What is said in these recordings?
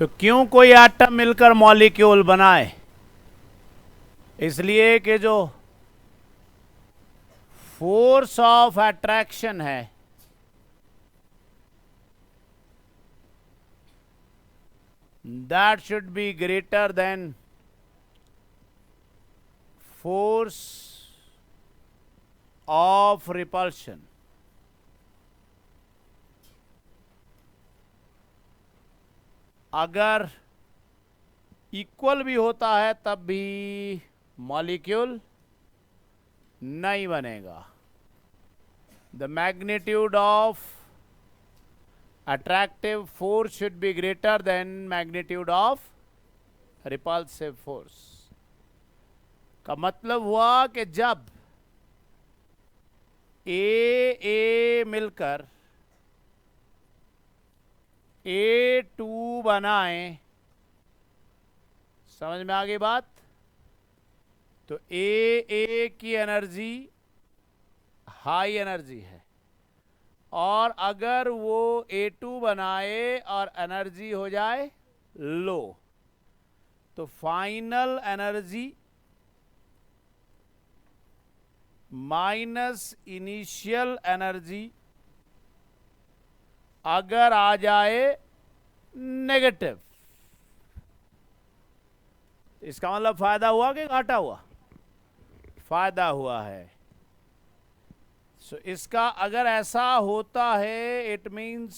तो क्यों कोई एटम मिलकर मॉलिक्यूल बनाए? इसलिए कि जो फोर्स ऑफ अट्रैक्शन है that should be greater than force of repulsion. अगर इक्वल भी होता है तब भी मॉलिक्यूल नहीं बनेगा। The magnitude of attractive force should be greater than magnitude of repulsive force। का मतलब हुआ कि जब ए मिलकर A2 बनाए, समझ में आ गई बात? तो ए की एनर्जी हाई एनर्जी है, और अगर वो A2 बनाए और एनर्जी हो जाए लो, तो final energy minus initial energy अगर आ जाए नेगेटिव, इसका मतलब फायदा हुआ कि घाटा हुआ? फायदा हुआ है। सो इसका अगर ऐसा होता है, it means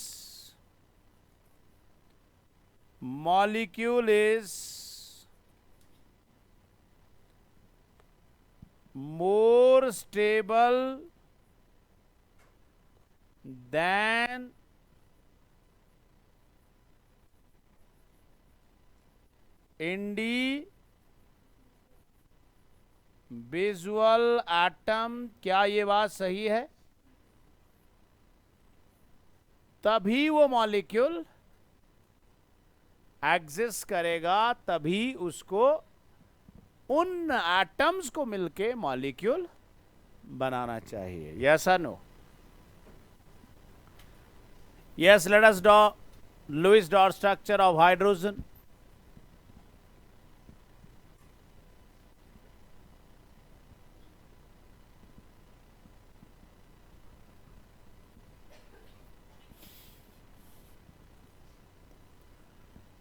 molecule is more stable than individual atom. क्या ये बात सही है? तभी वो मॉलिक्यूल एग्जिस्ट करेगा, तभी उसको उन एटम्स को मिलके मॉलिक्यूल बनाना चाहिए। यस और no? Yes, let us draw Lewis dot structure of hydrogen.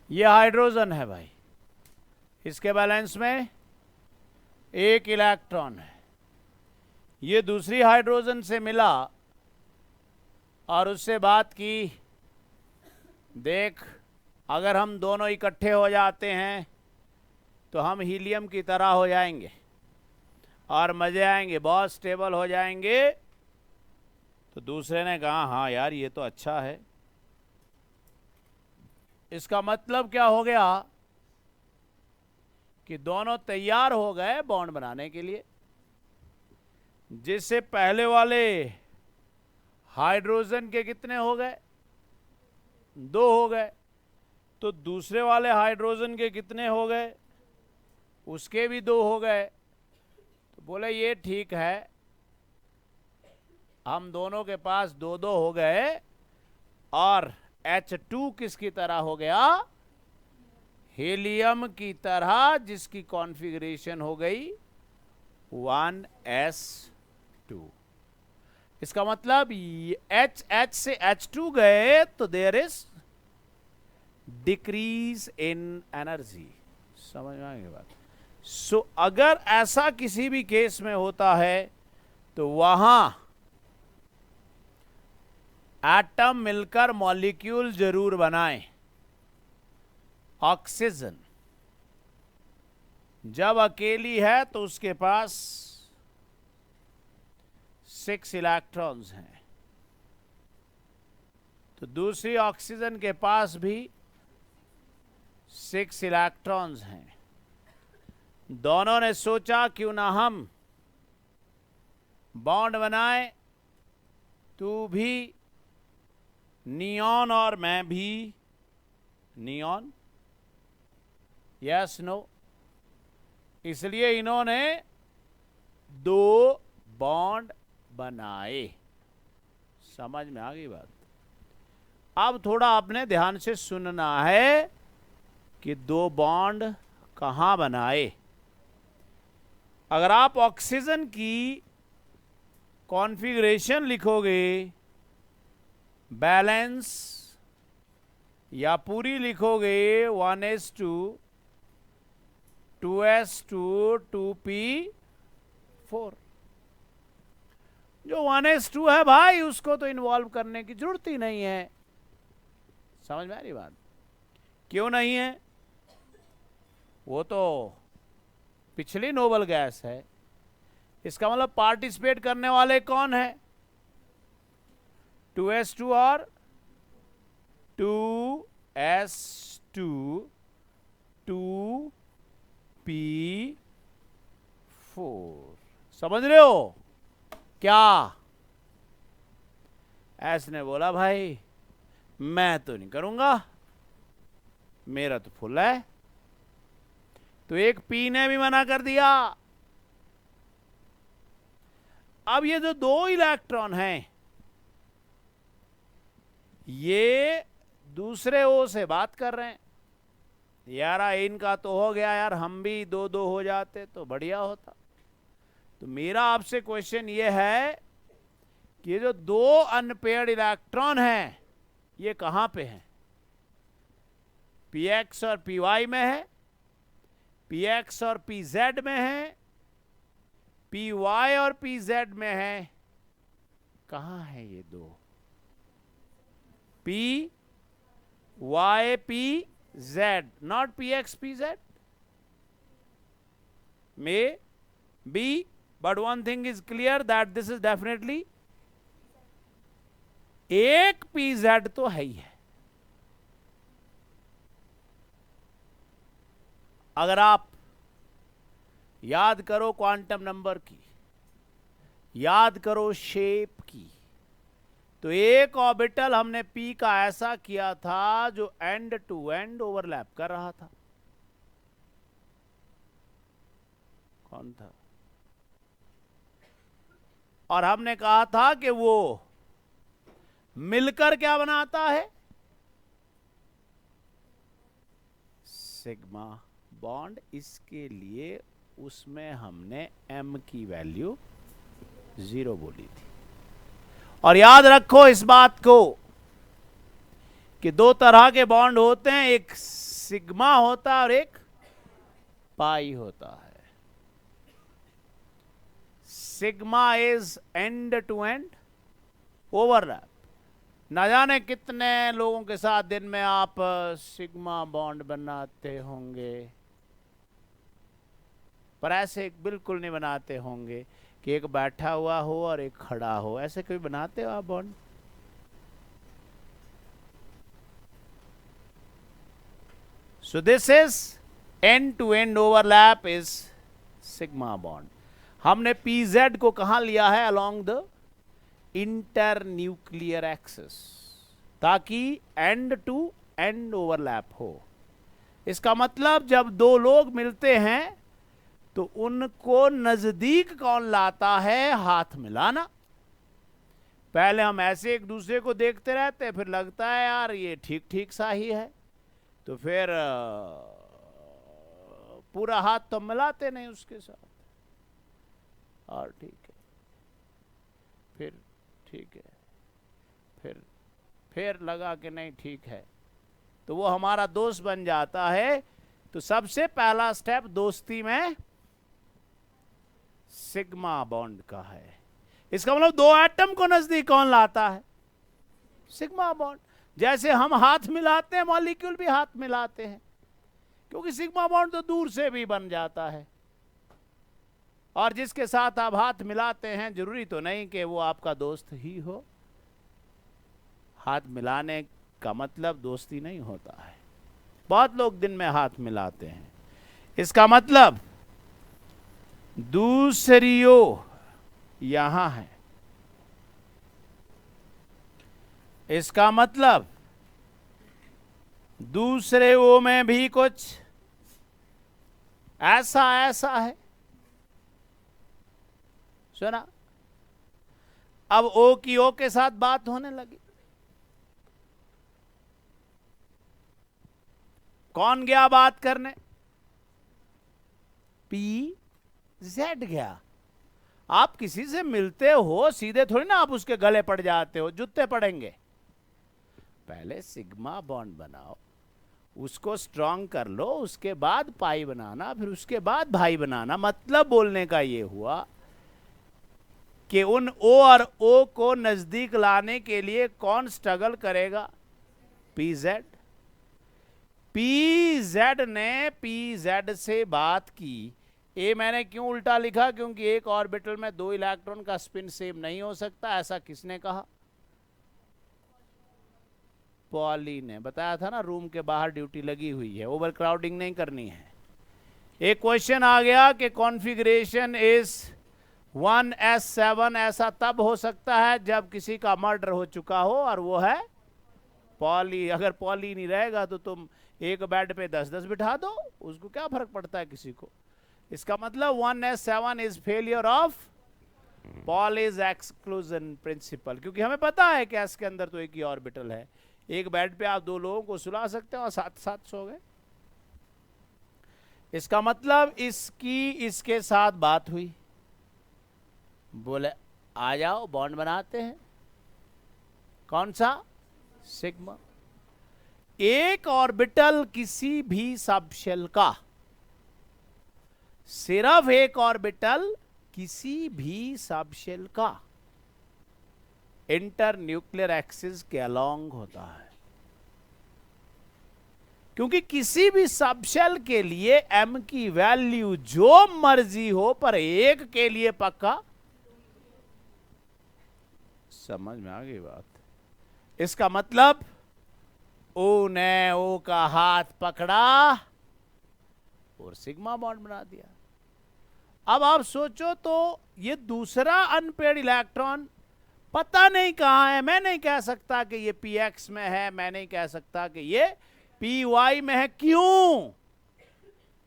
ये हाइड्रोजन है भाई, इसके बैलेंस में एक इलेक्ट्रॉन है। ये दूसरी हाइड्रोजन से मिला और उससे बात की, देख अगर हम दोनों इकट्ठे हो जाते हैं तो हम हीलियम की तरह हो जाएंगे और मजे आएंगे, बहुत स्टेबल हो जाएंगे। तो दूसरे ने कहा हाँ यार ये तो अच्छा है। इसका मतलब क्या हो गया कि दोनों तैयार हो गए बॉन्ड बनाने के लिए। जिससे पहले वाले हाइड्रोजन के कितने हो गए? 2 हो गए। तो दूसरे वाले हाइड्रोजन के कितने हो गए? उसके भी 2 हो गए। तो बोले ये ठीक है, हम दोनों के पास 2-2 हो गए, और H2 किसकी तरह हो गया? हीलियम की तरह, जिसकी कॉन्फ़िगरेशन हो गई 1s2। इसका मतलब H से H2 गए तो there is decrease in energy. समझ में आ गई बात? सो अगर ऐसा किसी भी केस में होता है तो वहां एटम मिलकर मॉलिक्यूल जरूर बनाएं। ऑक्सीजन जब अकेली है तो उसके पास 6 इलेक्ट्रॉन्स हैं, तो दूसरी ऑक्सीजन के पास भी 6 इलेक्ट्रॉन्स हैं। दोनों ने सोचा क्यों ना हम बॉन्ड बनाएं, तू भी नियॉन और मैं भी नियॉन। Yes no? इसलिए इन्होंने 2 बॉन्ड बनाए। समझ में आ गई बात? अब थोड़ा आपने ध्यान से सुनना है कि दो बॉन्ड कहां बनाए। अगर आप ऑक्सीजन की कॉन्फ़िगरेशन लिखोगे बैलेंस, या पूरी लिखोगे 1s2 2s2 2p4, जो 1s2 है भाई उसको तो इन्वॉल्व करने की जरूरत ही नहीं है। समझ में आ रही बात? क्यों नहीं है? वो तो पिछली नोबल गैस है। इसका मतलब पार्टिसिपेट करने वाले कौन है? 2s2 और 2s2 2p4। समझ रहे हो क्या? एस ने बोला भाई मैं तो नहीं करूंगा, मेरा तो फुल है। तो एक पी ने भी मना कर दिया। अब ये जो दो इलेक्ट्रॉन हैं ये दूसरे ओ से बात कर रहे हैं। यार इनका तो हो गया यार, हम भी दो दो हो जाते तो बढ़िया होता। तो मेरा आपसे क्वेश्चन ये है कि ये जो दो अनपेयर्ड इलेक्ट्रॉन हैं ये कहां पे हैं? px और py में है, px और pz में है, py और pz में है। कहां है ये दो? p y p z, not px pz. May be, but one thing is clear that this is definitely एक pz तो है ही है। अगर आप याद करो क्वांटम नंबर की, याद करो शेप की, तो एक ऑर्बिटल हमने पी का ऐसा किया था जो एंड टू एंड ओवरलैप कर रहा था। कौन था? और हमने कहा था कि वो मिलकर क्या बनाता है? Sigma bond. इसके लिए उसमें हमने m की वैल्यू 0 बोली थी। और याद रखो इस बात को कि दो तरह के बॉन्ड होते हैं, एक सिग्मा होता है और एक पाई होता है। Sigma is end to end overlap. न जाने कितने लोगों के साथ दिन में आप सिग्मा बॉन्ड बनाते होंगे, पर ऐसे बिल्कुल नहीं बनाते होंगे कि एक बैठा हुआ हो और एक खड़ा हो। ऐसे कोई बनाते हो आप bond? So this is end to end overlap is sigma bond. हमने pz को कहां लिया है? Along the internuclear axis, ताकि एंड टू एंड ओवरलैप हो। इसका मतलब जब दो लोग मिलते हैं तो उनको नजदीक कौन लाता है? हाथ मिलाना। पहले हम ऐसे एक दूसरे को देखते रहते, फिर लगता है यार ये ठीक ठीक सा ही है, तो फिर पूरा हाथ तो मिलाते नहीं उसके साथ, और ठीक है, फिर ठीक है, फिर लगा कि नहीं ठीक है, तो वो हमारा दोस्त बन जाता है। तो सबसे पहला स्टेप दोस्ती में सिग्मा बॉन्ड का है। इसका मतलब दो एटम को नजदीक कौन लाता है? Sigma bond. जैसे हम हाथ मिलाते हैं, मॉलिक्यूल भी हाथ मिलाते हैं, क्योंकि सिग्मा बॉन्ड तो दूर से भी बन जाता है। और जिसके साथ आप हाथ मिलाते हैं जरूरी तो नहीं कि वो आपका दोस्त ही हो। हाथ मिलाने का मतलब दोस्ती नहीं होता है। बहुत लोग दिन में हाथ मिलाते हैं, इसका मतलब दूसरी ओ यहां है, इसका मतलब दूसरे ओ में भी कुछ ऐसा है। सुना? अब ओ की ओ के साथ बात होने लगी। कौन गया बात करने? पी जेड गया। आप किसी से मिलते हो सीधे थोड़ी ना आप उसके गले पड़ जाते हो, जूते पड़ेंगे। पहले सिग्मा बॉन्ड बनाओ, उसको स्ट्रांग कर लो, उसके बाद पाई बनाना, फिर उसके बाद भाई बनाना। मतलब बोलने का ये हुआ कि उन ओ और ओ को नजदीक लाने के लिए कौन स्ट्रगल करेगा? P Z. पी जेड ने पी जेड से बात की। ए मैंने क्यों उल्टा लिखा? क्योंकि एक ऑर्बिटल में दो इलेक्ट्रॉन का स्पिन सेम नहीं हो सकता। ऐसा किसने कहा? पॉली ने। बताया था ना, रूम के बाहर ड्यूटी लगी हुई है, ओवर क्राउडिंग नहीं करनी है। एक क्वेश्चन आ गया कि कॉन्फ़िगरेशन इज 1s7। ऐसा तब हो सकता है जब किसी का मर्डर हो चुका हो और वो है पॉली। अगर पॉली नहीं रहेगा तो तुम एक बेड पे 10-10 बिठा दो, उसको क्या फर्क पड़ता है किसी को। इसका मतलब 1s7 is failure of Pauli's exclusion principle. क्योंकि हमें पता है कि एस के अंदर तो एक ही ऑर्बिटल है, एक बेड पे आप दो लोगों को सुला सकते हो और साथ साथ सो गए। इसका मतलब इसकी इसके साथ बात हुई, बोले आ जाओ बॉन्ड बनाते हैं। कौन सा? सिग्मा। एक ऑर्बिटल किसी भी सबशेल का, सिर्फ एक ऑर्बिटल किसी भी सबशेल का इंटर न्यूक्लियर एक्सिस के अलोंग होता है। क्योंकि किसी भी सबशेल के लिए m की वैल्यू जो मर्जी हो, पर एक के लिए पक्का। समझ में आ गई बात? इसका मतलब ओ ने ओ का हाथ पकड़ा और सिग्मा बॉन्ड बना दिया। अब आप सोचो तो ये दूसरा अनपेड इलेक्ट्रॉन पता नहीं कहां है। मैं नहीं कह सकता कि ये px में है, मैं नहीं कह सकता कि ये py में है। क्यों?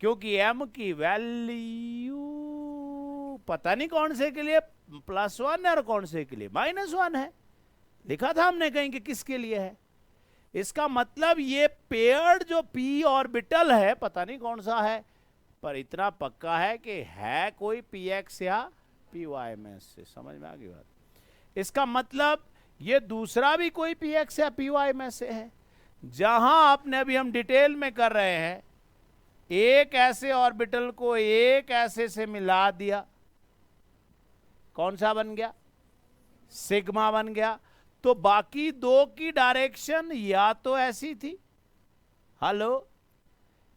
क्योंकि m की वैल्यू पता नहीं कौन से के लिए +1 है और कौन से के लिए -1 है। लिखा था हमने कहीं कि किसके लिए है। इसका मतलब ये पेयर्ड जो p ऑर्बिटल है, पता नहीं कौन सा है, पर इतना पक्का है कि है कोई px या py में से। समझ में आ गई बात? इसका मतलब ये दूसरा भी कोई px या py में से है। जहां आपने अभी हम डिटेल में कर रहे हैं, एक ऐसे ऑर्बिटल को एक ऐसे से मिला दिया, कौन सा बन गया? सिग्मा बन गया। तो बाकी दो की डायरेक्शन या तो ऐसी थी, हेलो,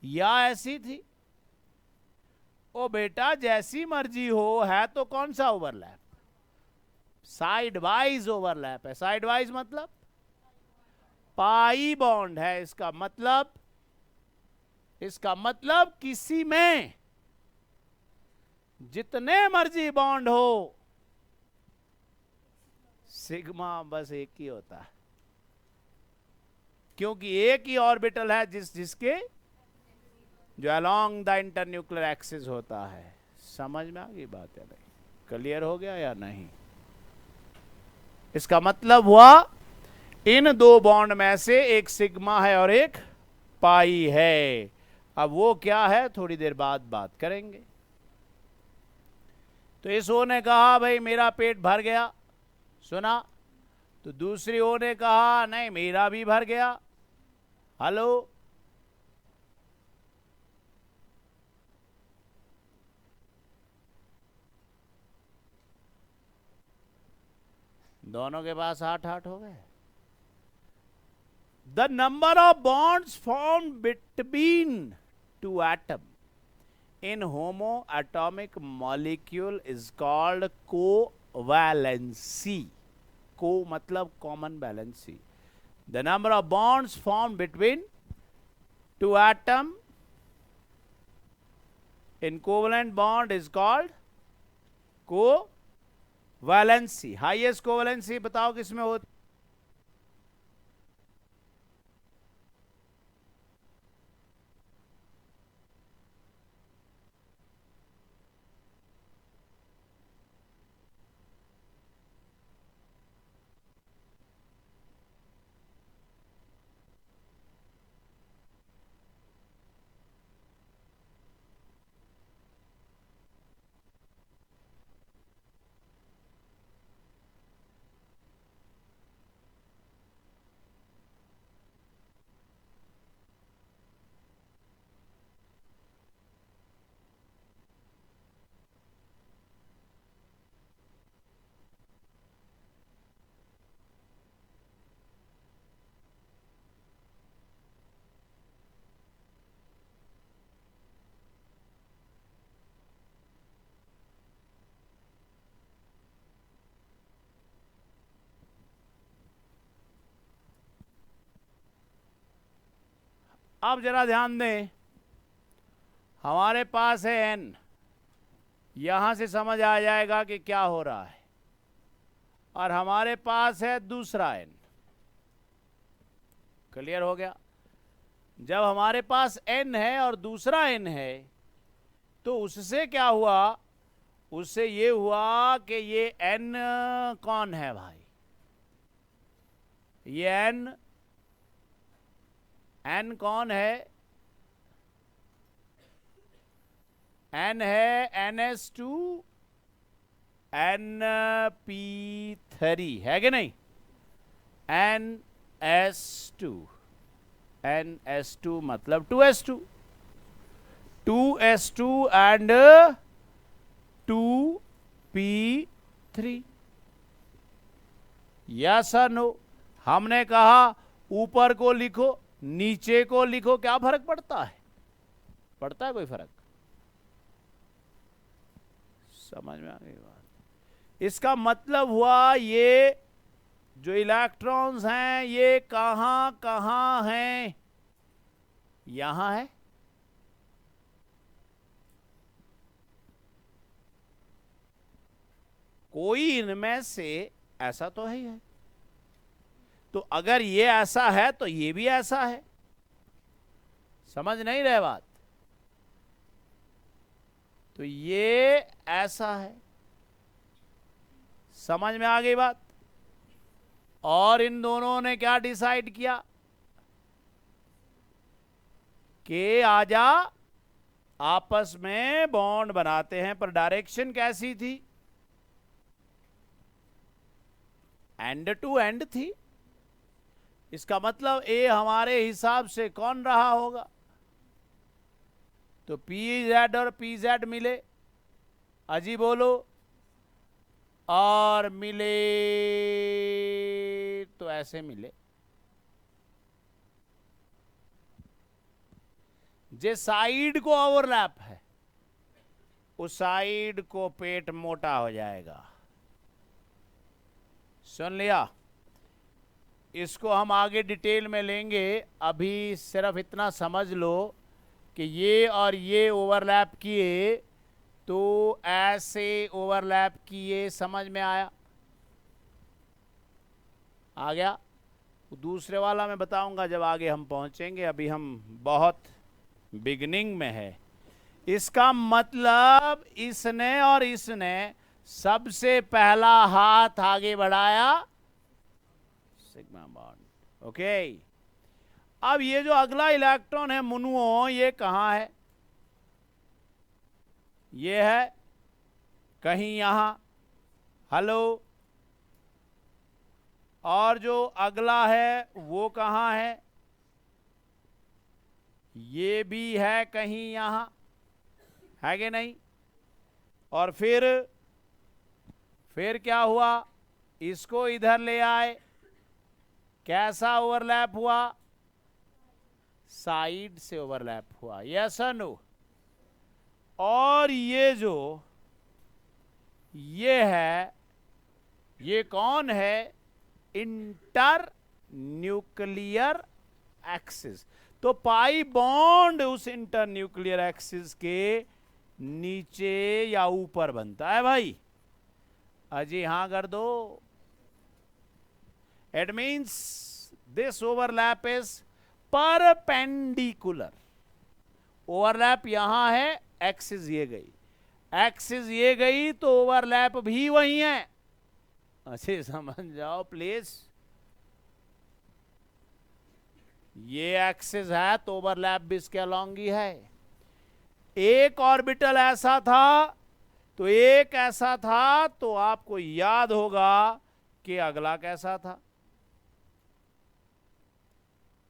या ऐसी थी। ओ बेटा जैसी मर्जी हो, है तो कौन सा ओवरलैप? साइड वाइज ओवरलैप है। साइड वाइज मतलब पाई बॉन्ड है। इसका मतलब किसी में जितने मर्जी बॉन्ड हो, सिग्मा बस एक ही होता है। क्योंकि एक ही ऑर्बिटल है जिसके जो अलोंग द इंटरन्यूक्लियर एक्सिस होता है। समझ में आ गई बात है? नहीं क्लियर हो गया या नहीं? इसका मतलब हुआ इन दो बॉन्ड में से एक सिग्मा है और एक पाई है। अब वो क्या है थोड़ी देर बाद बात करेंगे। तो इस ओ ने कहा भाई मेरा पेट भर गया, सुना? तो दूसरी ओ ने कहा नहीं मेरा भी भर गया। हेलो, दोनों के पास 8-8 हो गए। The number of bonds formed between two atom in homoatomic molecule is called covalency. Co मतलब common valency. The number of bonds formed between two atom in covalent bond is called covalency. Highest covalency बताओ किसमें होती? अब जरा ध्यान दें, हमारे पास है n, यहां से समझ आ जाएगा कि क्या हो रहा है, और हमारे पास है दूसरा n। क्लियर हो गया? जब हमारे पास n है और दूसरा n है, तो उससे क्या हुआ? उससे ये हुआ कि ये n कौन है भाई? ये n कौन है? n है NS2 NP3, है कि नहीं? NS2 मतलब 2s2 एंड 2p3। यस और नो? हमने कहा ऊपर को लिखो, नीचे को लिखो, क्या फर्क पड़ता है? पड़ता है कोई फर्क? समझ में आ गई बात? इसका मतलब हुआ ये जो इलेक्ट्रॉन्स हैं ये कहां कहां हैं? यहां है। कोई इनमें से ऐसा तो है। तो अगर ये ऐसा है तो ये भी ऐसा है। समझ नहीं रहे बात? तो ये ऐसा है। समझ में आ गई बात? और इन दोनों ने क्या डिसाइड किया कि आजा आपस में बॉन्ड बनाते हैं, पर डायरेक्शन कैसी थी? एंड टू एंड थी। इसका मतलब ए हमारे हिसाब से कौन रहा होगा? तो PZ और PZ मिले, अजी बोलो, और मिले तो ऐसे मिले। जे साइड को ओवरलैप है उस साइड को पेट मोटा हो जाएगा। सुन लिया? इसको हम आगे डिटेल में लेंगे, अभी सिर्फ इतना समझ लो कि ये और ये ओवरलैप किए तो ऐसे ओवरलैप किए। समझ में आया? आ गया? दूसरे वाला मैं बताऊंगा जब आगे हम पहुंचेंगे, अभी हम बहुत बिगिनिंग में है। इसका मतलब इसने और इसने सबसे पहला हाथ आगे बढ़ाया, सिग्मा बॉन्ड। ओके, अब ये जो अगला इलेक्ट्रॉन है मुनुओ, ये कहां है? ये है कहीं यहां। हेलो? और जो अगला है वो कहां है? ये भी है कहीं यहां, है कि नहीं? और फिर क्या हुआ? इसको इधर ले आए, कैसा ओवरलैप हुआ? साइड से ओवरलैप हुआ। यस और नो? और ये जो ये है, ये कौन है? Inter nuclear axis. तो पाई बॉन्ड उस इंटर न्यूक्लियर एक्सिस के नीचे या ऊपर बनता है भाई। अजी हां कर दो। It means this overlap is perpendicular. Overlap यहां है, एक्सिस ये गई, एक्सिस ये गई, तो ओवरलैप भी वही है। अच्छे समझ जाओ प्लीज। ये एक्सिस है तो ओवरलैप भी इसके अलॉन्ग ही है। एक ऑर्बिटल ऐसा था तो एक ऐसा था, तो आपको याद होगा कि अगला कैसा था?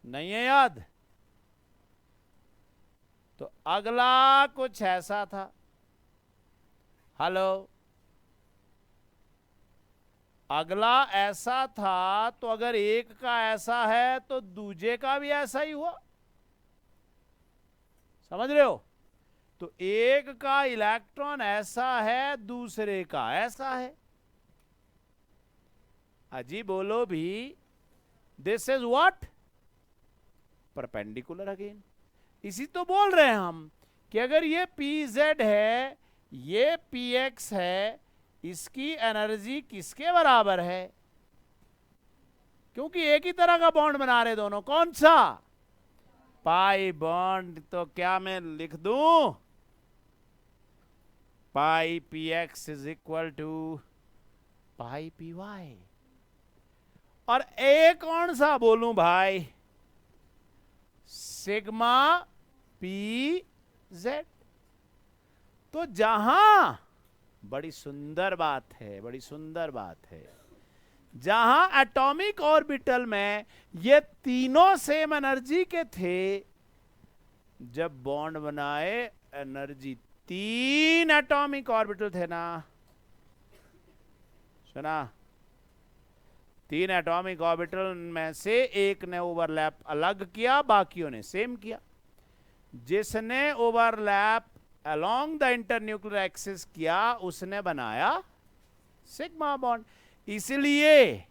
नहीं है याद? तो अगला कुछ ऐसा था। हेलो? अगला ऐसा था, तो अगर एक का ऐसा है तो दूजे का भी ऐसा ही हुआ। समझ रहे हो? तो एक का इलेक्ट्रॉन ऐसा है, दूसरे का ऐसा है। अजी बोलो भी, this is what? Perpendicular again. इसी तो बोल रहे हैं हम कि अगर ये pz है, ये px है, इसकी एनर्जी किसके बराबर है? क्योंकि एक ही तरह का बॉन्ड बना रहे दोनों। कौन सा? Pi bond. तो क्या मैं लिख दूं? Pi px is equal to pi py। और एक कौन सा बोलूं भाई? Sigma pz। तो जहां, बड़ी सुंदर बात है, बड़ी सुंदर बात है, जहां एटॉमिक ऑर्बिटल में ये तीनों सेम एनर्जी के थे, जब बॉन्ड बनाए एनर्जी, 3 एटॉमिक ऑर्बिटल थे ना, सुना? 3 एटॉमिक ऑर्बिटल में से एक ने ओवरलैप अलग किया, बाकियों ने सेम किया। जिसने overlap along the internuclear axis किया, उसने बनाया सिग्मा बॉन्ड। इसलिए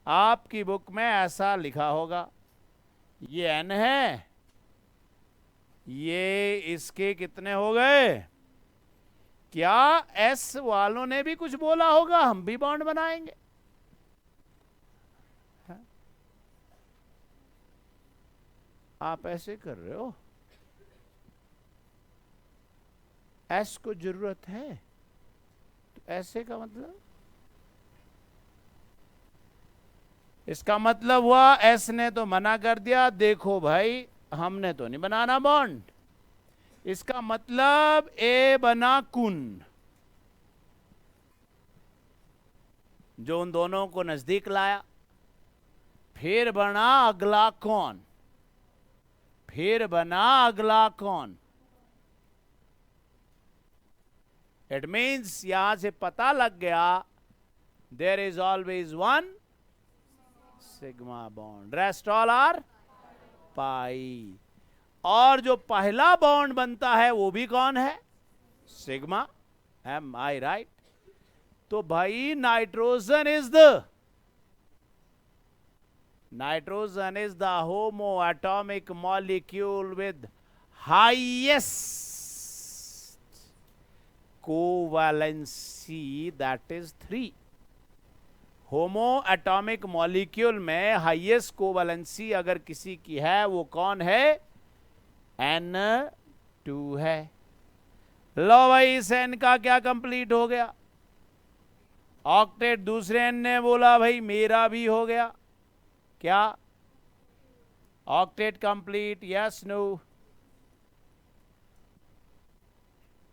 आपकी बुक में ऐसा लिखा होगा, ये n है, ये इसके कितने हो गए? क्या s वालों ने भी कुछ बोला होगा, हम भी बॉन्ड बनाएंगे? आप ऐसे कर रहे हो, s को जरूरत है, तो ऐसे का मतलब, इसका मतलब हुआ s ने तो मना कर दिया, देखो भाई हमने तो नहीं बनाना बॉन्ड। इसका मतलब ए बना कुन, जो उन दोनों को नजदीक लाया। फिर बना अगला कौन? फिर बना अगला कौन? इट मीन्स यहां से पता लग गया, there is always one sigma bond, rest all are pi. और जो पहला बॉन्ड बनता है वो भी कौन है? सिग्मा। M I right? तो भाई nitrogen is the homo atomic molecule with highest covalency, that is 3। Homo atomic molecule में हाईएस्ट कोवैलेंसी अगर किसी की है, वो कौन है? N2 है। लो भाई, इस N का क्या कंप्लीट हो गया? ऑक्टेट। दूसरे N ने बोला भाई मेरा भी हो गया। क्या octet complete? Yes no?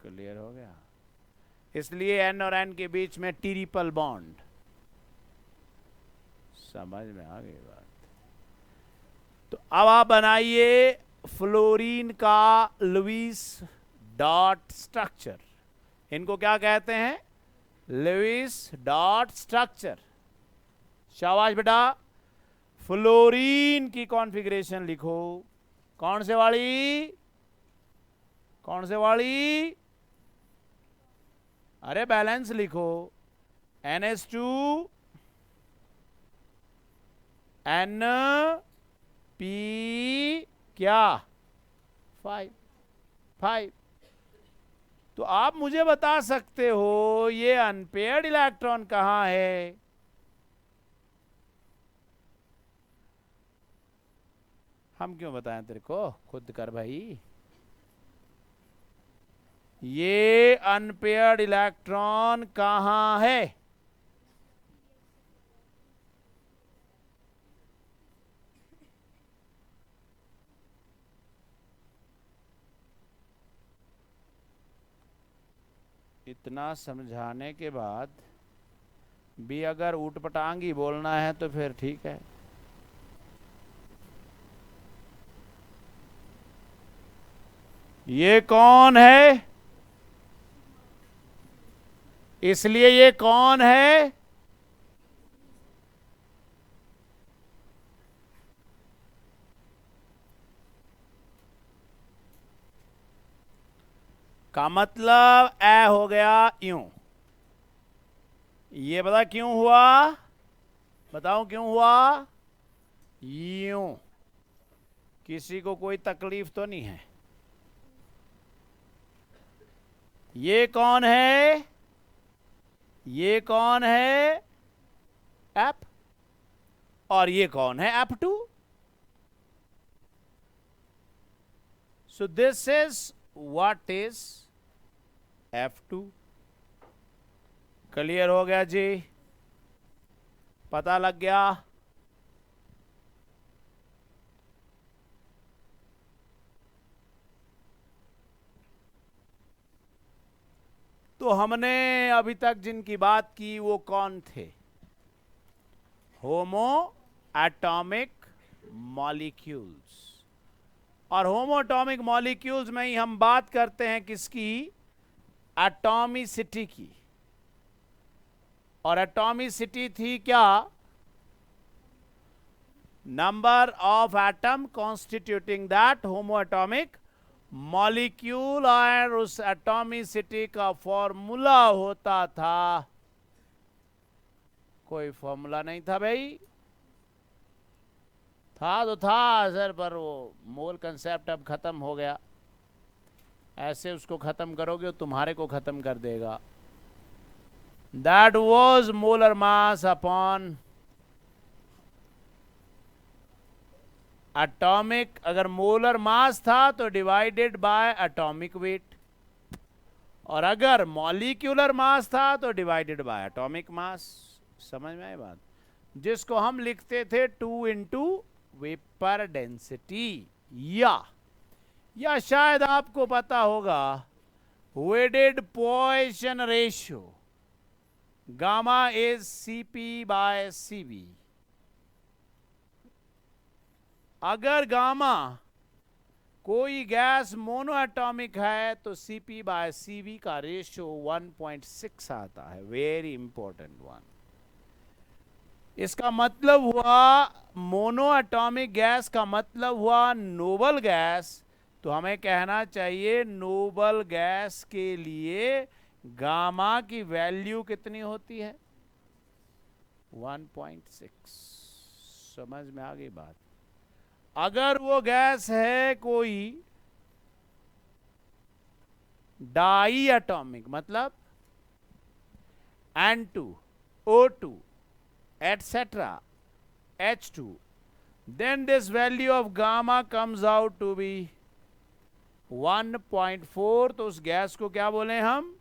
Clear हो गया। इसलिए N और N के बीच में ट्रिपल बॉन्ड। समझ में आ गई बात? तो अब आप बनाइए फ्लोरीन का लुईस डॉट स्ट्रक्चर। इनको क्या कहते हैं? Lewis dot structure. शाबाश बेटा। फ्लोरीन की कॉन्फ़िगरेशन लिखो। कौन से वाली? कौन से वाली? अरे बैलेंस लिखो। NH2 N P क्या 5। तो आप मुझे बता सकते हो ये अनपेयर्ड इलेक्ट्रॉन कहां है? हम क्यों बताएं तेरे को, खुद कर भाई। ये अनपेयर्ड इलेक्ट्रॉन कहां है? इतना समझाने के बाद भी अगर ऊटपटांगी बोलना है तो फिर ठीक है। ये कौन है? इसलिए ये कौन है? का मतलब ए हो गया यूं। ये पता क्यों हुआ? बताओ क्यों हुआ? यूं। किसी को कोई तकलीफ तो नहीं है? ये कौन है? ये कौन है? एफ। और ये कौन है? F2। So this is what is F2। Clear हो गया जी? पता लग गया? तो हमने अभी तक जिनकी बात की वो कौन थे? होमो एटॉमिक मॉलिक्यूल्स। और होमो एटॉमिक मॉलिक्यूल्स में ही हम बात करते हैं किसकी? एटॉमिसिटी की। और एटॉमिसिटी थी क्या? Number of atom constituting that homo atomic molecule. और उस एटॉमिसिटी का फॉर्मूला होता था, कोई फॉर्मूला नहीं था भाई। था तो था सर, पर वो मोल कंसेप्ट अब खत्म हो गया। ऐसे उसको खत्म करोगे तो तुम्हारे को खत्म कर देगा। That was molar mass upon atomic. अगर मोलर मास था तो डिवाइडेड बाय एटॉमिक वेट, और अगर मॉलिक्यूलर मास था तो डिवाइडेड बाय एटॉमिक मास। समझ में आई बात? जिसको हम लिखते थे 2 इंटू वेपर डेंसिटी। या शायद आपको पता होगा weighted Poisson ratio, gamma is Cp by Cv। अगर गामा कोई गैस मोनोएटॉमिक है तो Cp बाय Cv का रेशियो 1.6 आता है। Very important one. इसका मतलब हुआ मोनोएटॉमिक गैस का मतलब हुआ नोबल गैस। तो हमें कहना चाहिए नोबल गैस के लिए गामा की वैल्यू कितनी होती है? 1.6। समझ में आ गई बात? अगर वो गैस है कोई डाई एटॉमिक, मतलब N2, O2, etc., H2, then this value of gamma comes out to be 1.4। तो उस गैस को क्या बोले हम?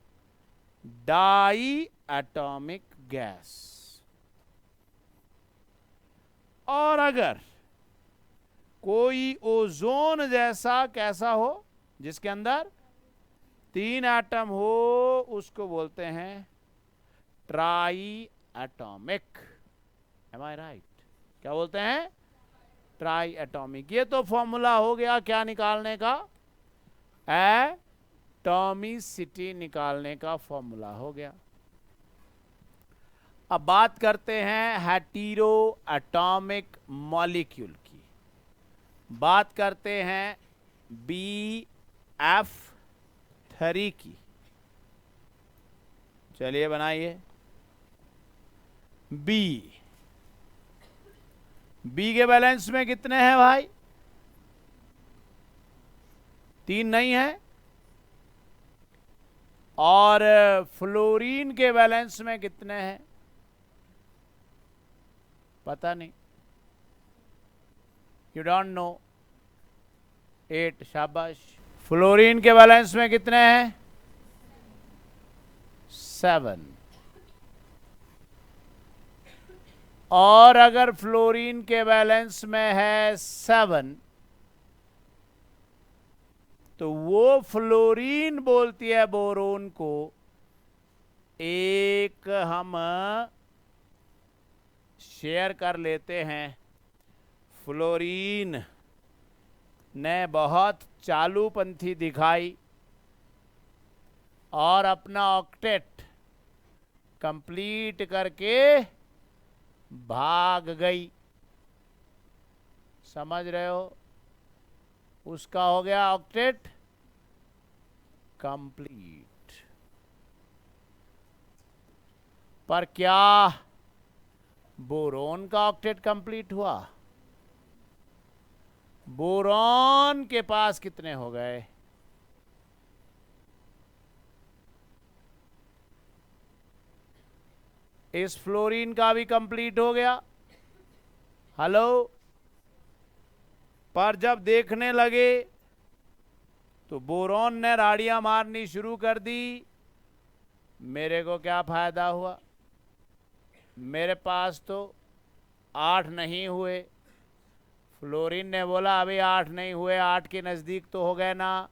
Diatomic gas. और अगर कोई ओजोन जैसा कैसा हो, जिसके अंदर 3 एटम हो, उसको बोलते हैं try atomic. M I right? क्या बोलते हैं? Try atomic. ये तो फॉर्मूला हो गया क्या निकालने का? एटॉमिसिटी निकालने का फॉर्मूला हो गया। अब बात करते हैं हेटेरो एटॉमिक मॉलिक्यूल की। बात करते हैं BF3 की। चलिए बनाइए। बी के बैलेंस में कितने हैं भाई? 3 नहीं है। और फ्लोरीन के बैलेंस में कितने हैं? पता नहीं। You don't know. 8। शाबाश। फ्लोरीन के बैलेंस में कितने हैं? 7। और अगर फ्लोरीन के बैलेंस में है 7, तो वो फ्लोरीन बोलती है बोरोन को एक हम शेयर कर लेते हैं। फ्लोरीन ने बहुत चालूपंथी दिखाई और अपना ऑक्टेट कंप्लीट करके भाग गई। समझ रहे हो? उसका हो गया ऑक्टेट कंप्लीट। पर क्या बोरोन का ऑक्टेट कंप्लीट हुआ? बोरॉन के पास कितने हो गए? इस फ्लोरीन का भी कंप्लीट हो गया। हेलो, पर जब देखने लगे तो बोरॉन ने राड़ियां मारनी शुरू कर दी। मेरे को क्या फायदा हुआ? मेरे पास तो 8 नहीं हुए। फ्लोरीन ने बोला अभी 8 नहीं हुए, 8 के नजदीक तो हो गए ना।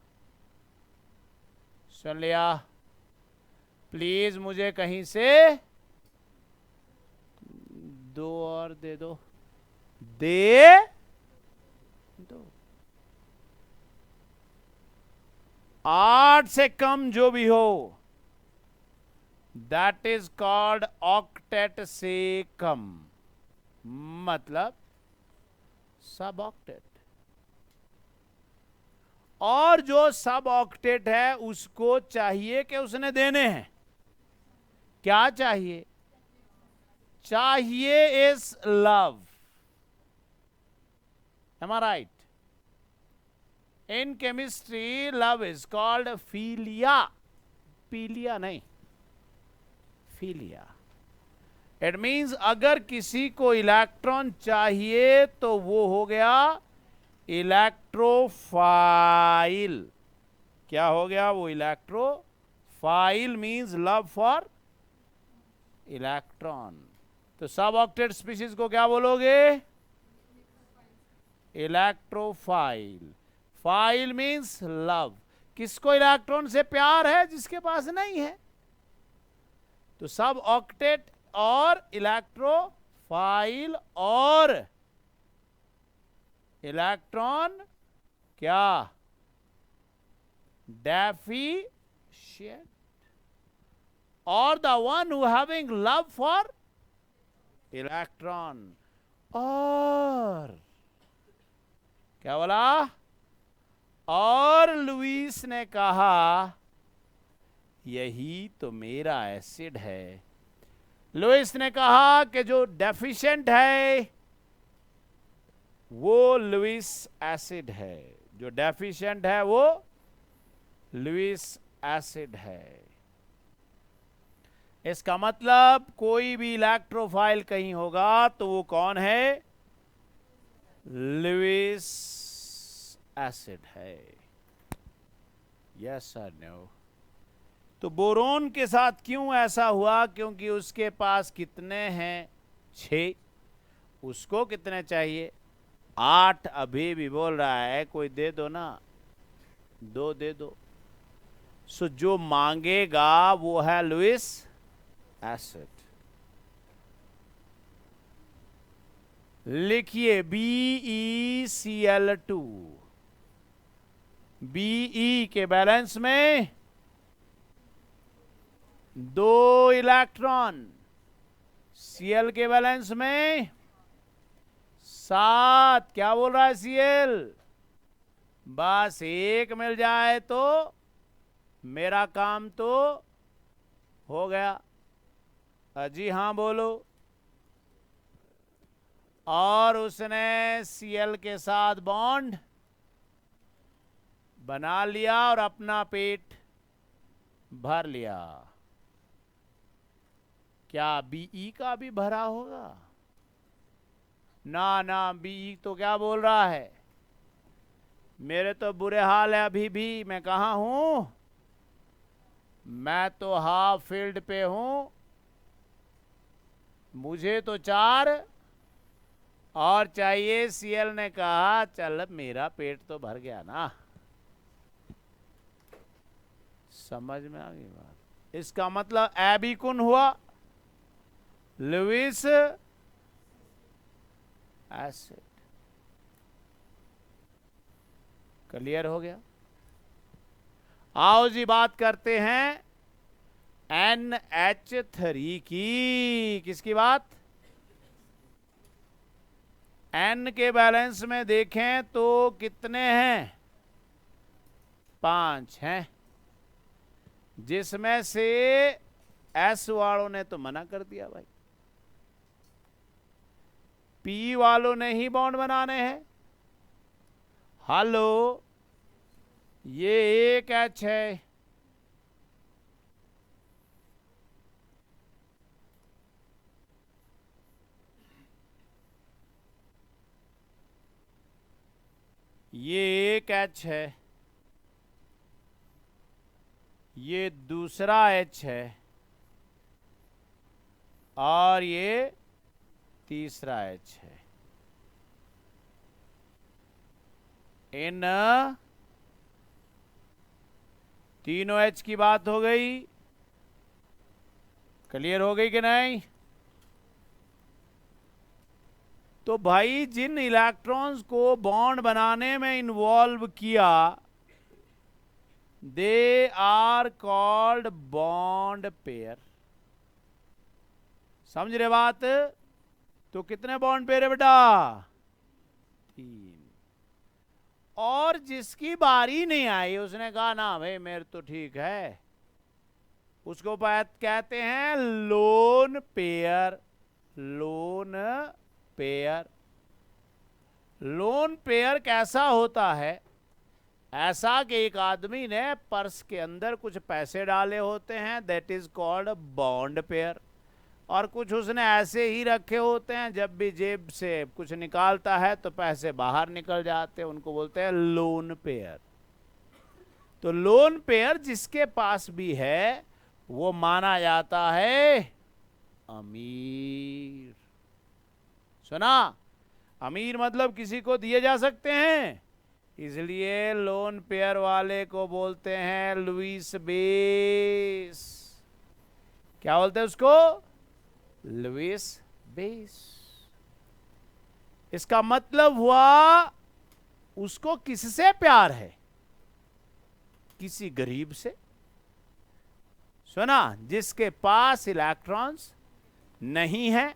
सुन लिया? प्लीज मुझे कहीं से 2 और दे दो, दे दो। 8 से कम जो भी हो, दैट इज कॉल्ड ऑक्टेट से कम, मतलब सब ऑक्टेट। और जो सब ऑक्टेट है उसको चाहिए कि उसने देने हैं। क्या चाहिए? चाहिए is love. Am I right? In chemistry love is called philia. पीलिया नहीं, फीलिया। इट मीन्स अगर किसी को इलेक्ट्रॉन चाहिए तो वो हो गया इलेक्ट्रोफाइल। क्या हो गया वो? Electrophile means love for electron. तो सब ऑक्टेट स्पीशीज को क्या बोलोगे? इलेक्ट्रोफाइल। File means love. किसको इलेक्ट्रॉन से प्यार है? जिसके पास नहीं है। तो सब ऑक्टेट और इलेक्ट्रोफाइल और इलेक्ट्रॉन क्या? डेफिशिएंट। और the one who having love for electron. और क्या बोला? और लुईस ने कहा यही तो मेरा एसिड है। लुईस ने कहा कि जो डेफिशिएंट है वो लुईस एसिड है, जो डेफिशिएंट है वो लुईस एसिड है। इसका मतलब कोई भी इलेक्ट्रोफाइल कहीं होगा तो वो कौन है? लुईस एसिड है। Yes sir, no. तो बोरोन के साथ क्यों ऐसा हुआ? क्योंकि उसके पास कितने हैं? 6। उसको कितने चाहिए? 8। अभी भी बोल रहा है कोई दे दो ना, 2 दे दो। सो जो मांगेगा वो है लुईस एसिड। लिखिए BeCl2। Be के बैलेंस में 2 इलेक्ट्रॉन, Cl के बैलेंस में 7। क्या बोल रहा है Cl? बस 1 मिल जाए तो मेरा काम तो हो गया। जी हाँ बोलो। और उसने Cl के साथ बॉन्ड बना लिया और अपना पेट भर लिया। क्या Be का भी भरा होगा? ना ना, Be तो क्या बोल रहा है? मेरे तो बुरे हाल है अभी भी। मैं कहाँ हूं? मैं तो हाफ फील्ड पे हूं। मुझे तो 4 और चाहिए। Cl ने कहा चल मेरा पेट तो भर गया ना। समझ में आ गई बात? इसका मतलब एबिकुन हुआ लुईस एसिड। क्लियर हो गया? आओ जी बात करते हैं NH3 की। किसकी बात? N के बैलेंस में देखें तो कितने हैं? 5 हैं, जिसमें से S वालों ने तो मना कर दिया भाई। P वालों ने ही बॉन्ड बनाने हैं। हेलो, ये एक एच है, ये एक एच है, ये दूसरा एच है, और ये तीसरा एच है। इन तीनों एच की बात हो गई, क्लियर हो गई कि नहीं? तो भाई जिन इलेक्ट्रॉन्स को बॉन्ड बनाने में इन्वॉल्व किया, they are called bond pair. समझ रहे बात? तो कितने बॉन्ड पेयर है बेटा? 3। और जिसकी बारी नहीं आई उसने कहा ना भाई मेरे तो ठीक है, उसको कहते हैं lone pair. Lone pair. Lone pair कैसा होता है? ऐसा कि एक आदमी ने पर्स के अंदर कुछ पैसे डाले होते हैं, that is called bond pair. और कुछ उसने ऐसे ही रखे होते हैं, जब भी जेब से कुछ निकालता है तो पैसे बाहर निकल जाते हैं, उनको बोलते हैं लोन पेयर। तो लोन पेयर जिसके पास भी है वो माना जाता है अमीर। सुना? अमीर मतलब किसी को दिए जा सकते हैं, इसलिए लोन पेयर वाले को बोलते हैं लुईस बेस। क्या बोलते हैं उसको? Lewis base. इसका मतलब हुआ उसको किससे प्यार है? किसी गरीब से। सुना? जिसके पास इलेक्ट्रॉन्स नहीं है।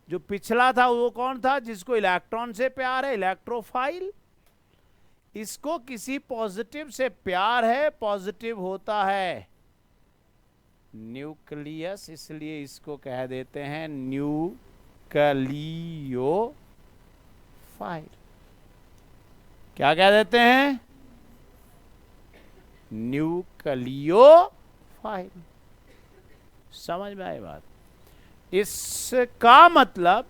जो पिछला था वो कौन था? जिसको इलेक्ट्रॉन से प्यार है, इलेक्ट्रोफाइल। इसको किसी पॉजिटिव से प्यार है, पॉजिटिव होता है न्यूक्लियस, इसलिए इसको कह देते हैं न्यूक्लियोफाइल। क्या कह देते हैं? न्यूक्लियोफाइल। समझ में आई बात? इसका मतलब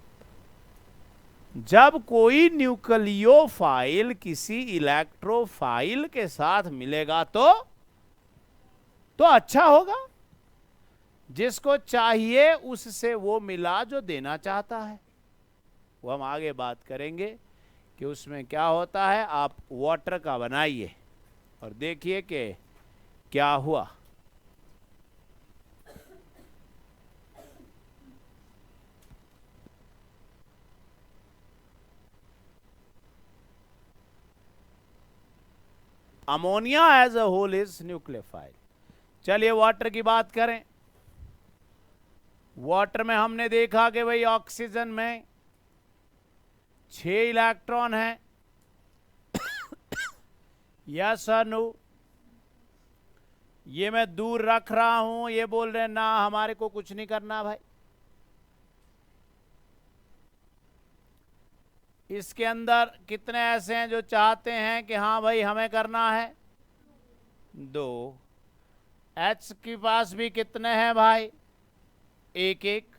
जब कोई न्यूक्लियोफाइल किसी इलेक्ट्रोफाइल के साथ मिलेगा तो अच्छा होगा। जिसको चाहिए उससे वो मिला जो देना चाहता है। वो हम आगे बात करेंगे कि उसमें क्या होता है। आप वाटर का बनाइए और देखिए कि क्या हुआ। Ammonia as a whole is nucleophile. चलिए वाटर की बात करें। वाटर में हमने देखा कि भाई ऑक्सीजन में 6 इलेक्ट्रॉन है। यस और नो? ये मैं दूर रख रहा हूं, ये बोल रहे हैं ना हमारे को कुछ नहीं करना भाई। इसके अंदर कितने ऐसे हैं जो चाहते हैं कि हाँ भाई हमें करना है? 2। एच के पास भी कितने हैं भाई? 1-1।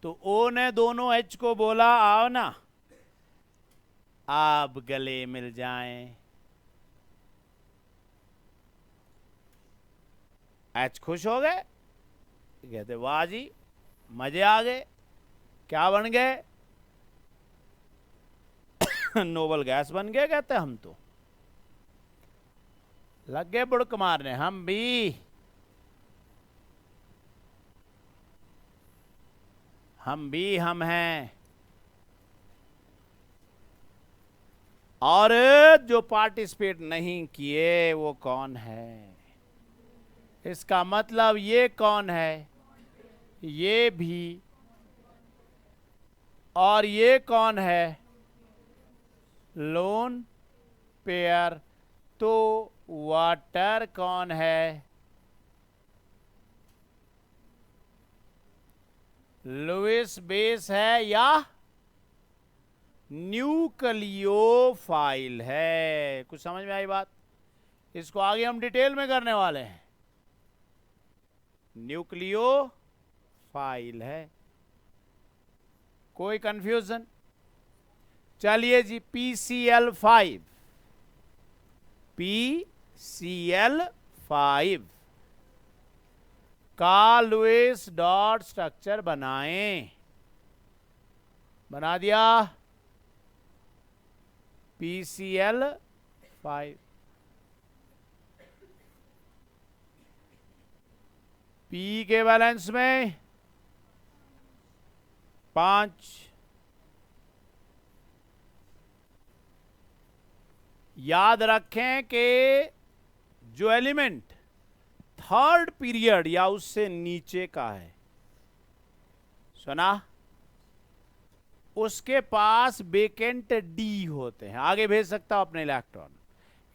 तो ओ ने दोनों एच को बोला आओ ना, आप गले मिल जाएं। एच खुश हो गए, कहते वाह जी मजे आ गए। क्या बन गए? नोबल गैस बन गए। कहते हम तो लग गए बुड़क मारने। हम भी हम हैं। और जो पार्टिसिपेट नहीं किए वो कौन है? इसका मतलब ये कौन है? ये भी। और ये कौन है? Lone pair. तो वाटर कौन है? लुईस बेस है या न्यूक्लियोफाइल है। कुछ समझ में आई बात? इसको आगे हम डिटेल में करने वाले हैं। न्यूक्लियोफाइल है। कोई कंफ्यूजन? चलिए जी, PCl5, PCl5 का लुईस डॉट स्ट्रक्चर बनाएं। बना दिया PCl5। P के बैलेंस में 5। याद रखें कि जो एलिमेंट थर्ड पीरियड या उससे नीचे का है, सुना, उसके पास वेकेंट डी होते हैं, आगे भेज सकता हूं अपने इलेक्ट्रॉन,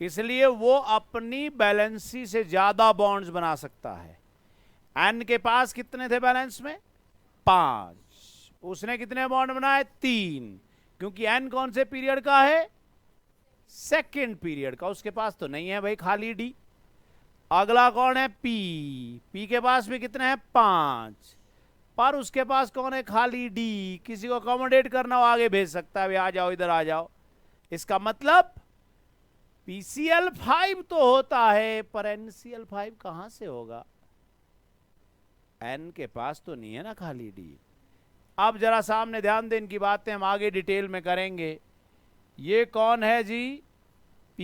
इसलिए वो अपनी बैलेंसी से ज्यादा बॉन्ड्स बना सकता है। एन के पास कितने थे बैलेंस में? 5। उसने कितने बॉन्ड बनाए? 3। क्योंकि एन कौन से पीरियड का है? सेकेंड पीरियड का। उसके पास तो नहीं है भाई, खाली डी। अगला कौन है? पी। पी के पास भी कितने हैं? 5। पर उसके पास कौन है? खाली डी। किसी को अकोमोडेट करना हो आगे भेज सकता है, आ जाओ इधर आ जाओ। इसका मतलब PCl5 तो होता है, पर NCl5 कहां से होगा? N के पास तो नहीं है ना खाली डी। अब जरा सामने ध्यान दें, इनकी बातें हम आगे डिटेल में करेंगे। ये कौन है जी? P।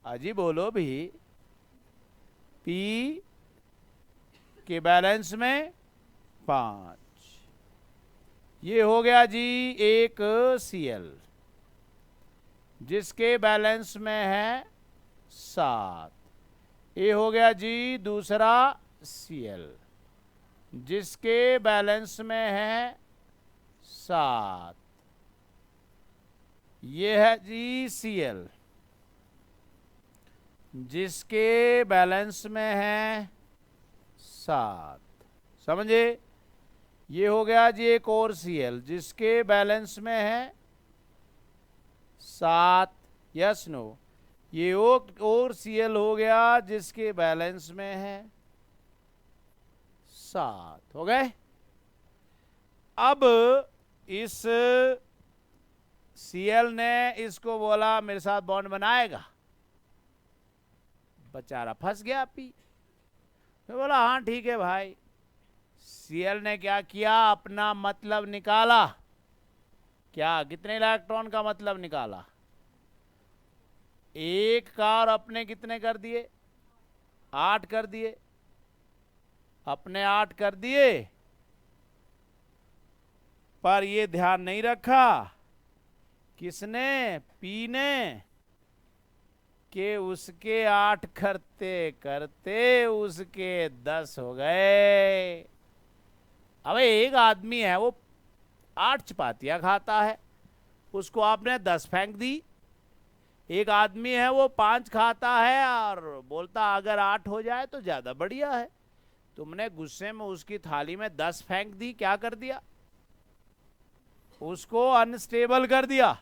अजी बोलो भी। P के बैलेंस में 5। ये हो गया जी एक Cl, जिसके बैलेंस में है 7। ये हो गया जी दूसरा Cl, जिसके बैलेंस में है 7। ये है जी Cl, जिसके बैलेंस में है 7। समझे? ये हो गया जी एक और Cl, जिसके बैलेंस में है 7। Yes no? ये और Cl हो गया जिसके बैलेंस में है 7। हो गए? अब इस Cl ने इसको बोला मेरे साथ बॉन्ड बनाएगा, बेचारा फंस गया पी। मैं बोला हाँ ठीक है भाई। Cl ने क्या किया? अपना मतलब निकाला। क्या? कितने इलेक्ट्रॉन का मतलब निकाला? 1 का, और अपने कितने कर दिए? 8 कर दिए। अपने 8 कर दिए, पर ये ध्यान नहीं रखा किसने? पी ने, कि उसके 8 करते करते उसके 10 हो गए। अब एक आदमी है वो 8 चपातियां खाता है, उसको आपने 10 फेंक दी। एक आदमी है वो 5 खाता है और बोलता अगर 8 हो जाए तो ज्यादा बढ़िया है। तुमने गुस्से में उसकी थाली में 10 फेंक दी। क्या कर दिया? उसको अनस्टेबल कर दिया,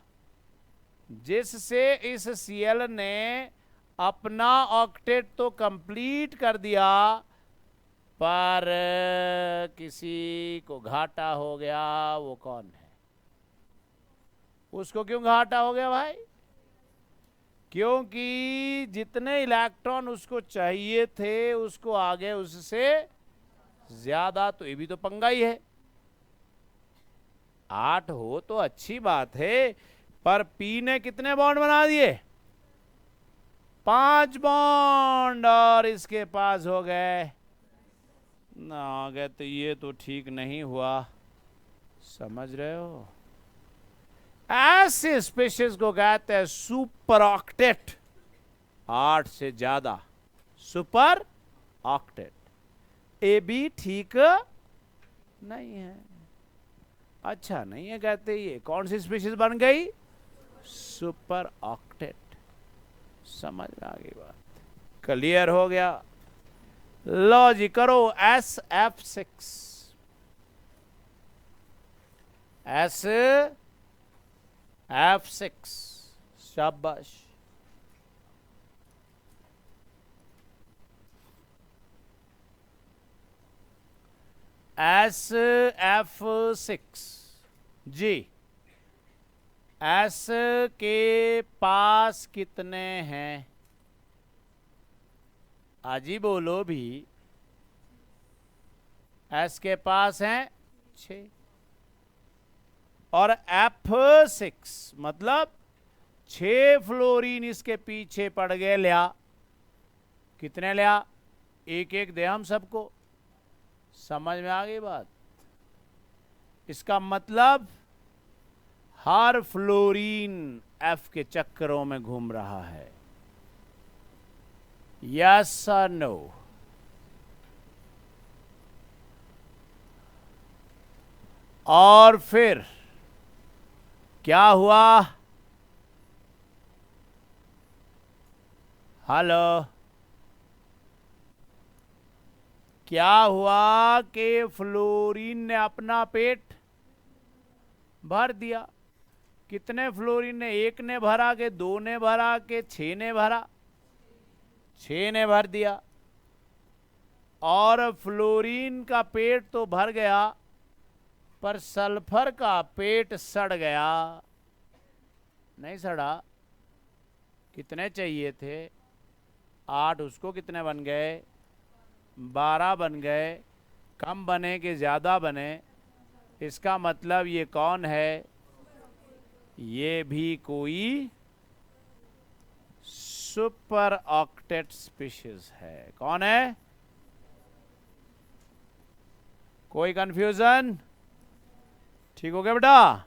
जिससे इस Cl ने अपना ऑक्टेट तो कंप्लीट कर दिया, पर किसी को घाटा हो गया। वो कौन है? उसको क्यों घाटा हो गया भाई? क्योंकि जितने इलेक्ट्रॉन उसको चाहिए थे उसको आगे उससे ज्यादा। तो ये भी तो पंगा ही है। 8 हो तो अच्छी बात है, पर पी ने कितने बॉन्ड बना दिए? 5 बॉन्ड, और इसके पास हो गए ना आ गए। तो ये तो ठीक नहीं हुआ। समझ रहे हो? ऐसे स्पीशीज को कहते हैं सुपर ऑक्टेट। 8 से ज्यादा सुपर ऑक्टेट। ए भी ठीक नहीं है, अच्छा नहीं है कहते। ये कौन सी स्पीशीज बन गई? Super octet. समझ में आ गई बात? क्लियर हो गया? लो जी करो SF6। F6, शाबाश। SF6 जी। S के पास कितने हैं? आजी बोलो भी। S के पास हैं 6 और F6 मतलब 6 फ्लोरीन इसके पीछे पड़ गए। लिया कितने लिया? एक एक दे हम सबको। समझ में आ गई बात? इसका मतलब हर फ्लोरीन F के चक्करों में घूम रहा है। यस और नो? और फिर क्या हुआ? हेलो, क्या हुआ कि फ्लोरीन ने अपना पेट भर दिया। कितने फ्लोरीन ने? एक ने भरा के, दो ने भरा के, 6 ने भरा? 6 ने भर दिया। और फ्लोरीन का पेट तो भर गया, पर सल्फर का पेट सड़ गया। नहीं सड़ा। कितने चाहिए थे? 8। उसको कितने बन गए? 12 बन गए। कम बने कि ज्यादा बने? इसका मतलब ये कौन है? ये भी कोई सुपर ऑक्टेट स्पीशीज है। कौन है? कोई कंफ्यूजन? ठीक हो गया बेटा?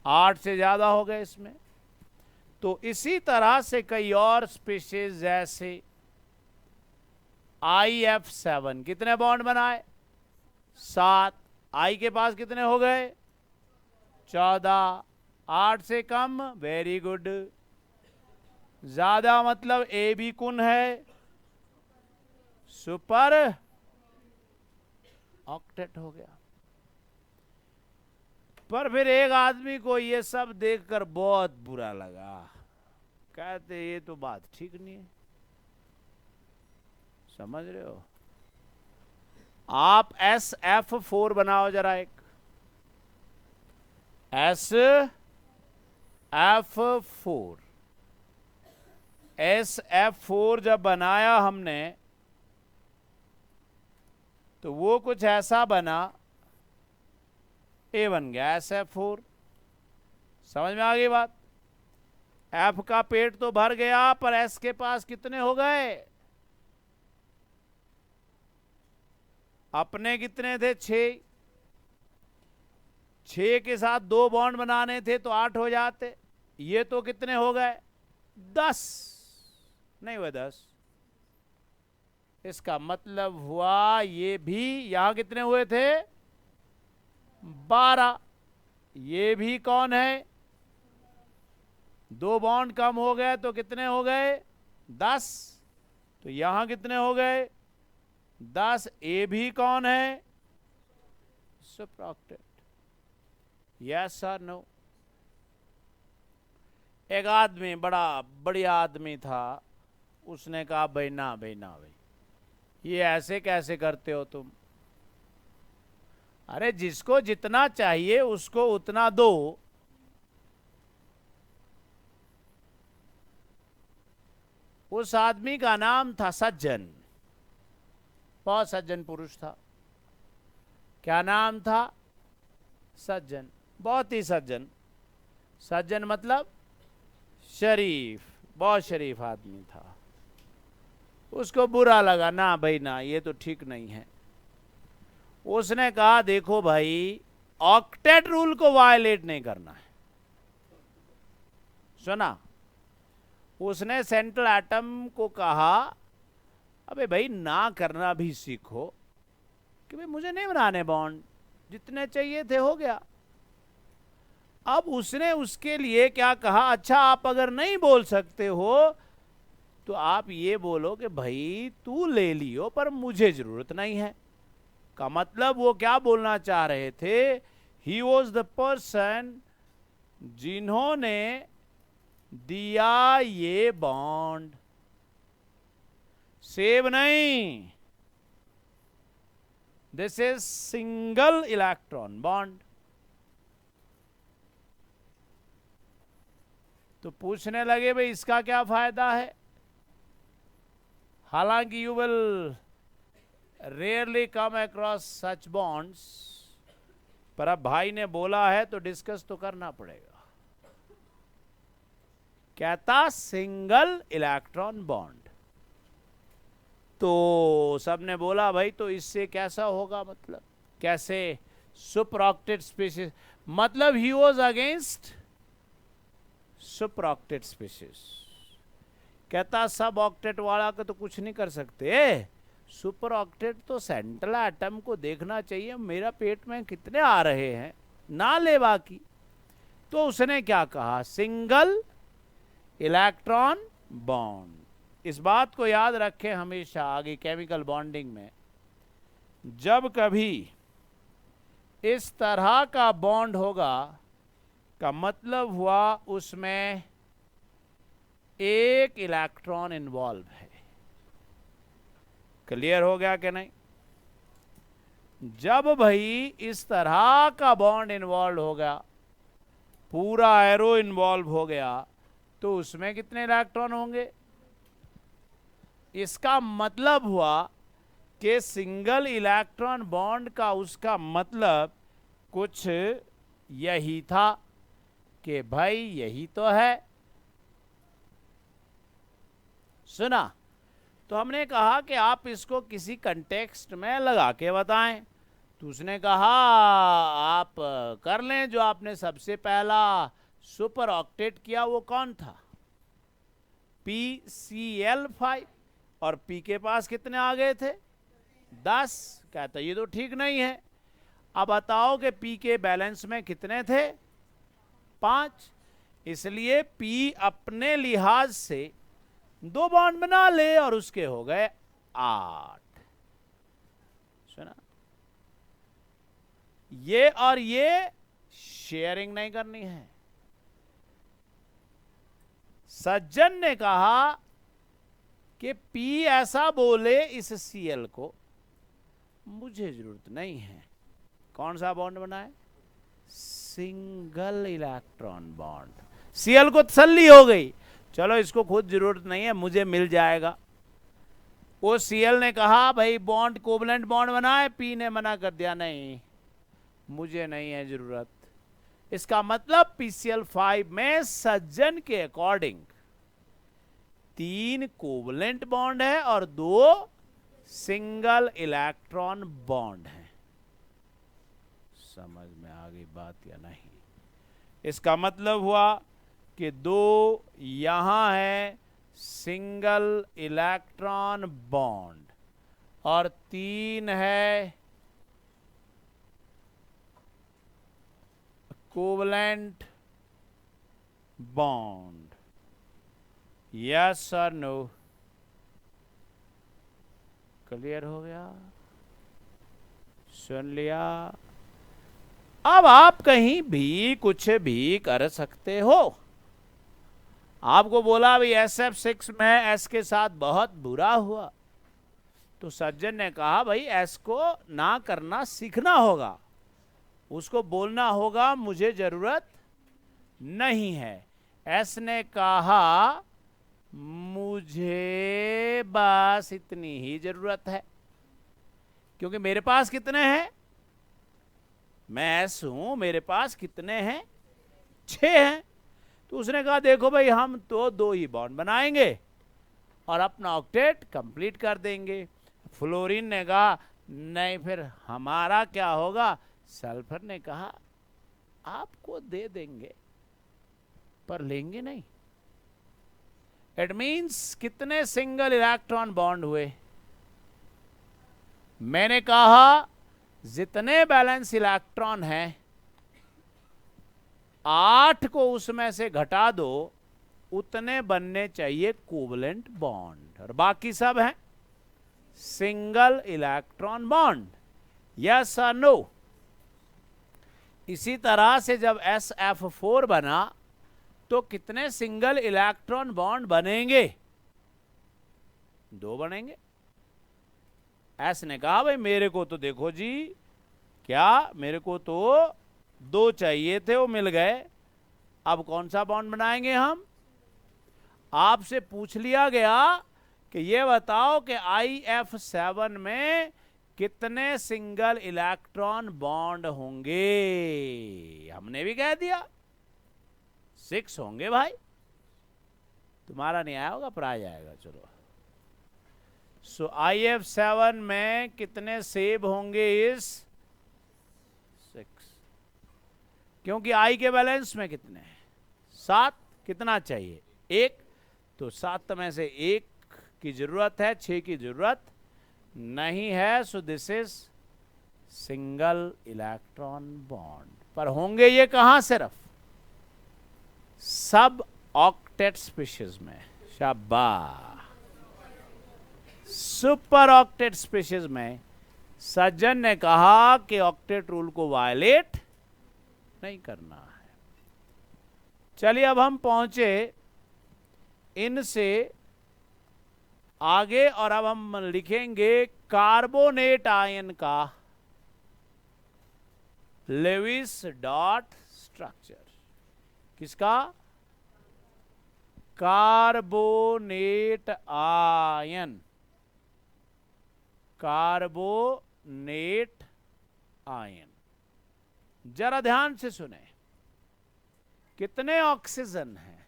8 से ज्यादा हो गए इसमें। तो इसी तरह से कई और स्पीशीज जैसे IF7 कितने बॉन्ड बनाए? 7। आई के पास कितने हो गए? 14। 8 से कम? Very good. ज्यादा मतलब ए भी कौन है? सुपर ऑक्टेट हो गया। पर फिर एक आदमी को ये सब देखकर बहुत बुरा लगा। कहते ये तो बात ठीक नहीं है। समझ रहे हो? आप SF4 बनाओ जरा एक। SF4 SF4 जब बनाया हमने तो वो कुछ ऐसा बना। ए बन गया SF4। समझ में आ गई बात? F का पेट तो भर गया, पर S के पास कितने हो गए? अपने कितने थे? 6। 6 के साथ 2 बॉन्ड बनाने थे तो 8 हो जाते। ये तो कितने हो गए? 10 नहीं हुए 10। इसका मतलब हुआ ये भी यहां कितने हुए थे? 12। ये भी कौन है? 2 बॉन्ड कम हो गए तो कितने हो गए? 10। तो यहां कितने हो गए? 10। ए भी कौन है? Super octet. यस और नो? एक आदमी, बड़ा बढ़िया आदमी था, उसने कहा भाई ना भाई ना भाई, ये ऐसे कैसे करते हो तुम? अरे जिसको जितना चाहिए उसको उतना दो। उस आदमी का नाम था सज्जन। बहुत सज्जन पुरुष था। क्या नाम था? सज्जन। बहुत ही सज्जन। सज्जन मतलब शरीफ, बहुत शरीफ आदमी था। उसको बुरा लगा, ना भाई ना, ये तो ठीक नहीं है। उसने कहा देखो भाई, ऑक्टेट रूल को वायलेट नहीं करना है। सुना? उसने सेंट्रल एटम को कहा अबे भाई ना करना भी सीखो, कि भाई मुझे नहीं बनाने बॉन्ड, जितने चाहिए थे हो गया। अब उसने उसके लिए क्या कहा? अच्छा आप अगर नहीं बोल सकते हो तो आप ये बोलो कि भाई तू ले लियो पर मुझे जरूरत नहीं है। का मतलब वो क्या बोलना चाह रहे थे? ही वॉज द पर्सन जिन्होंने दिया ये बॉन्ड, सेव नहीं, this is single electron bond. तो पूछने लगे भाई इसका क्या फायदा है। हालांकि you will rarely come across such bonds, पर अब भाई ने बोला है तो डिस्कस तो करना पड़ेगा। कहता सिंगल इलेक्ट्रॉन बॉन्ड, तो सबने बोला भाई तो इससे कैसा होगा, मतलब कैसे सुपरऑक्टेट स्पीशीज, मतलब ही वाज अगेंस्ट सुपरऑक्टेट स्पीशीज। कहता सब ऑक्टेट वाला का तो कुछ नहीं कर सकते, सुपर ऑक्टेट तो सेंट्रल एटम को देखना चाहिए मेरा पेट में कितने आ रहे हैं, ना ले बाकी। तो उसने क्या कहा, सिंगल इलेक्ट्रॉन बॉन्ड। इस बात को याद रखें हमेशा आगे केमिकल बॉन्डिंग में, जब कभी इस तरह का बॉन्ड होगा का मतलब हुआ उसमें एक इलेक्ट्रॉन इन्वॉल्व है। क्लियर हो गया कि नहीं। जब भाई इस तरह का बॉन्ड इन्वॉल्व हो गया, पूरा एरो इन्वॉल्व हो गया, तो उसमें कितने इलेक्ट्रॉन होंगे। इसका मतलब हुआ कि सिंगल इलेक्ट्रॉन बॉन्ड का उसका मतलब कुछ यही था कि भाई यही तो है। सुना। तो हमने कहा कि आप इसको किसी कंटेक्स्ट में लगा के बताएं। तो उसने कहा आप कर लें, जो आपने सबसे पहला सुपर ऑक्टेट किया वो कौन था, PCl5, और P के पास कितने आ गए थे, 10। कहता ये तो ठीक नहीं है। अब बताओ कि P के बैलेंस में कितने थे, 5। इसलिए P अपने लिहाज से 2 बॉन्ड बना ले और उसके हो गए 8। सुना। ये और ये शेयरिंग नहीं करनी है। सज्जन ने कहा कि P ऐसा बोले इस Cl को, मुझे जरूरत नहीं है। कौन सा बॉन्ड बनाए, सिंगल इलेक्ट्रॉन बॉन्ड। Cl को तसल्ली हो गई, चलो इसको खुद जरूरत नहीं है, मुझे मिल जाएगा। वो Cl ने कहा भाई बॉन्ड कोवलेंट बॉन्ड बनाए, P ने मना कर दिया नहीं मुझे नहीं है जरूरत। इसका मतलब PCl5 में सज्जन के अकॉर्डिंग 3 कोवलेंट बॉन्ड है और 2 सिंगल इलेक्ट्रॉन बॉन्ड है। समझ में आ गई बात या नहीं। इसका मतलब हुआ कि 2 यहां है सिंगल इलेक्ट्रॉन बॉन्ड और 3 है कोवलेंट बॉन्ड। यस और नो, क्लियर हो गया, सुन लिया। अब आप कहीं भी कुछ भी कर सकते हो। आपको बोला भी SF6 में S के साथ बहुत बुरा हुआ, तो सज्जन ने कहा भाई S को ना करना सीखना होगा, उसको बोलना होगा मुझे जरूरत नहीं है। S ने कहा मुझे बस इतनी ही जरूरत है, क्योंकि मेरे पास कितने हैं, मैं S हूं, मेरे पास कितने हैं, 6 हैं। तो उसने कहा देखो भाई हम तो 2 ही बॉन्ड बनाएंगे और अपना ऑक्टेट कंप्लीट कर देंगे। फ्लोरीन ने कहा नहीं फिर हमारा क्या होगा। सल्फर ने कहा आपको दे देंगे पर लेंगे नहीं। इट मींस कितने सिंगल इलेक्ट्रॉन बॉन्ड हुए, मैंने कहा जितने बैलेंस इलेक्ट्रॉन हैं 8 को उसमें से घटा दो, उतने बनने चाहिए कोवलेंट बॉन्ड, और बाकी सब हैं सिंगल इलेक्ट्रॉन बॉन्ड। यस और नो। इसी तरह से जब SF4 बना तो कितने सिंगल इलेक्ट्रॉन बॉन्ड बनेंगे? 2 बनेंगे। एस ने कहा भाई मेरे को तो देखो जी, क्या मेरे को तो 2 चाहिए थे, वो मिल गए, अब कौन सा बॉन्ड बनाएंगे हम? आपसे पूछ लिया गया कि ये बताओ कि IF7 में कितने सिंगल इलेक्ट्रॉन बॉन्ड होंगे? हमने भी कह दिया 6 होंगे भाई। तुम्हारा नहीं आया होगा, प्राइज आएगा। चलो, सो IF7 में कितने सेब होंगे? इस 6, क्योंकि I के बैलेंस में कितने हैं? 7। कितना चाहिए? 1। तो 7 में से 1 की जरूरत है, 6 की जरूरत नहीं है। सो this is single electron bond. पर होंगे ये कहां? सिर्फ सब ऑक्टेट स्पीशीज में। शाबाश। सुपर ऑक्टेट स्पीशीज में सज्जन ने कहा कि ऑक्टेट रूल को वायलेट नहीं करना है। चलिए अब हम पहुंचे इनसे आगे, और अब हम लिखेंगे कार्बोनेट आयन का लेविस डॉट स्ट्रक्चर। किसका? Carbonate ion. Carbonate ion. जरा ध्यान से सुने, कितने ऑक्सीजन हैं?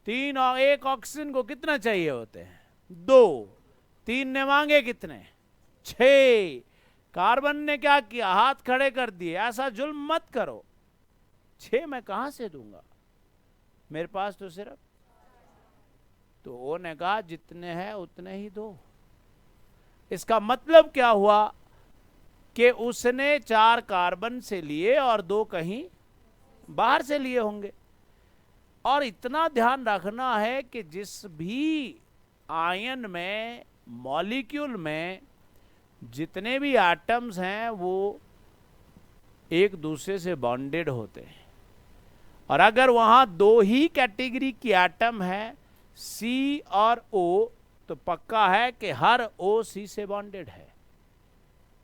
3 और 1 ऑक्सीजन को कितना चाहिए होते हैं? 2। 3 ने मांगे कितने? 6। कार्बन ने क्या किया? हाथ खड़े कर दिए। ऐसा जुल्म मत करो, 6 मैं कहां से दूंगा, मेरे पास तो सिर्फ। तो ओ ने कहा जितने हैं उतने ही दो। इसका मतलब क्या हुआ कि उसने 4 कार्बन से लिए और 2 कहीं बाहर से लिए होंगे। और इतना ध्यान रखना है कि जिस भी आयन में, मॉलिक्यूल में जितने भी एटम्स हैं वो एक दूसरे से बॉन्डेड होते हैं। और अगर वहां 2 ही कैटेगरी की एटम है, C और O, तो पक्का है कि हर O C से बॉन्डेड है।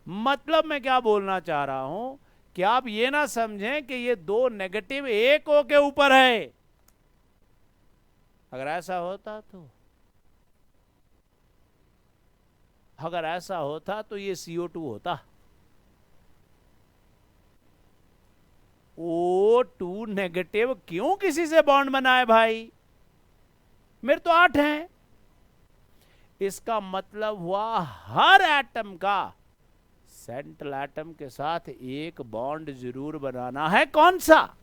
मतलब मैं क्या बोलना चाह रहा हूं कि आप ये ना समझें कि ये 2 नेगेटिव एक O के ऊपर है। अगर ऐसा होता तो ये CO2 होता। O2 नेगेटिव क्यों किसी से बॉन्ड बनाए भाई? मेरे तो 8 हैं। इसका मतलब हुआ हर एटम का सेंट्रल एटम के साथ एक बॉन्ड जरूर बनाना है। कौन सा?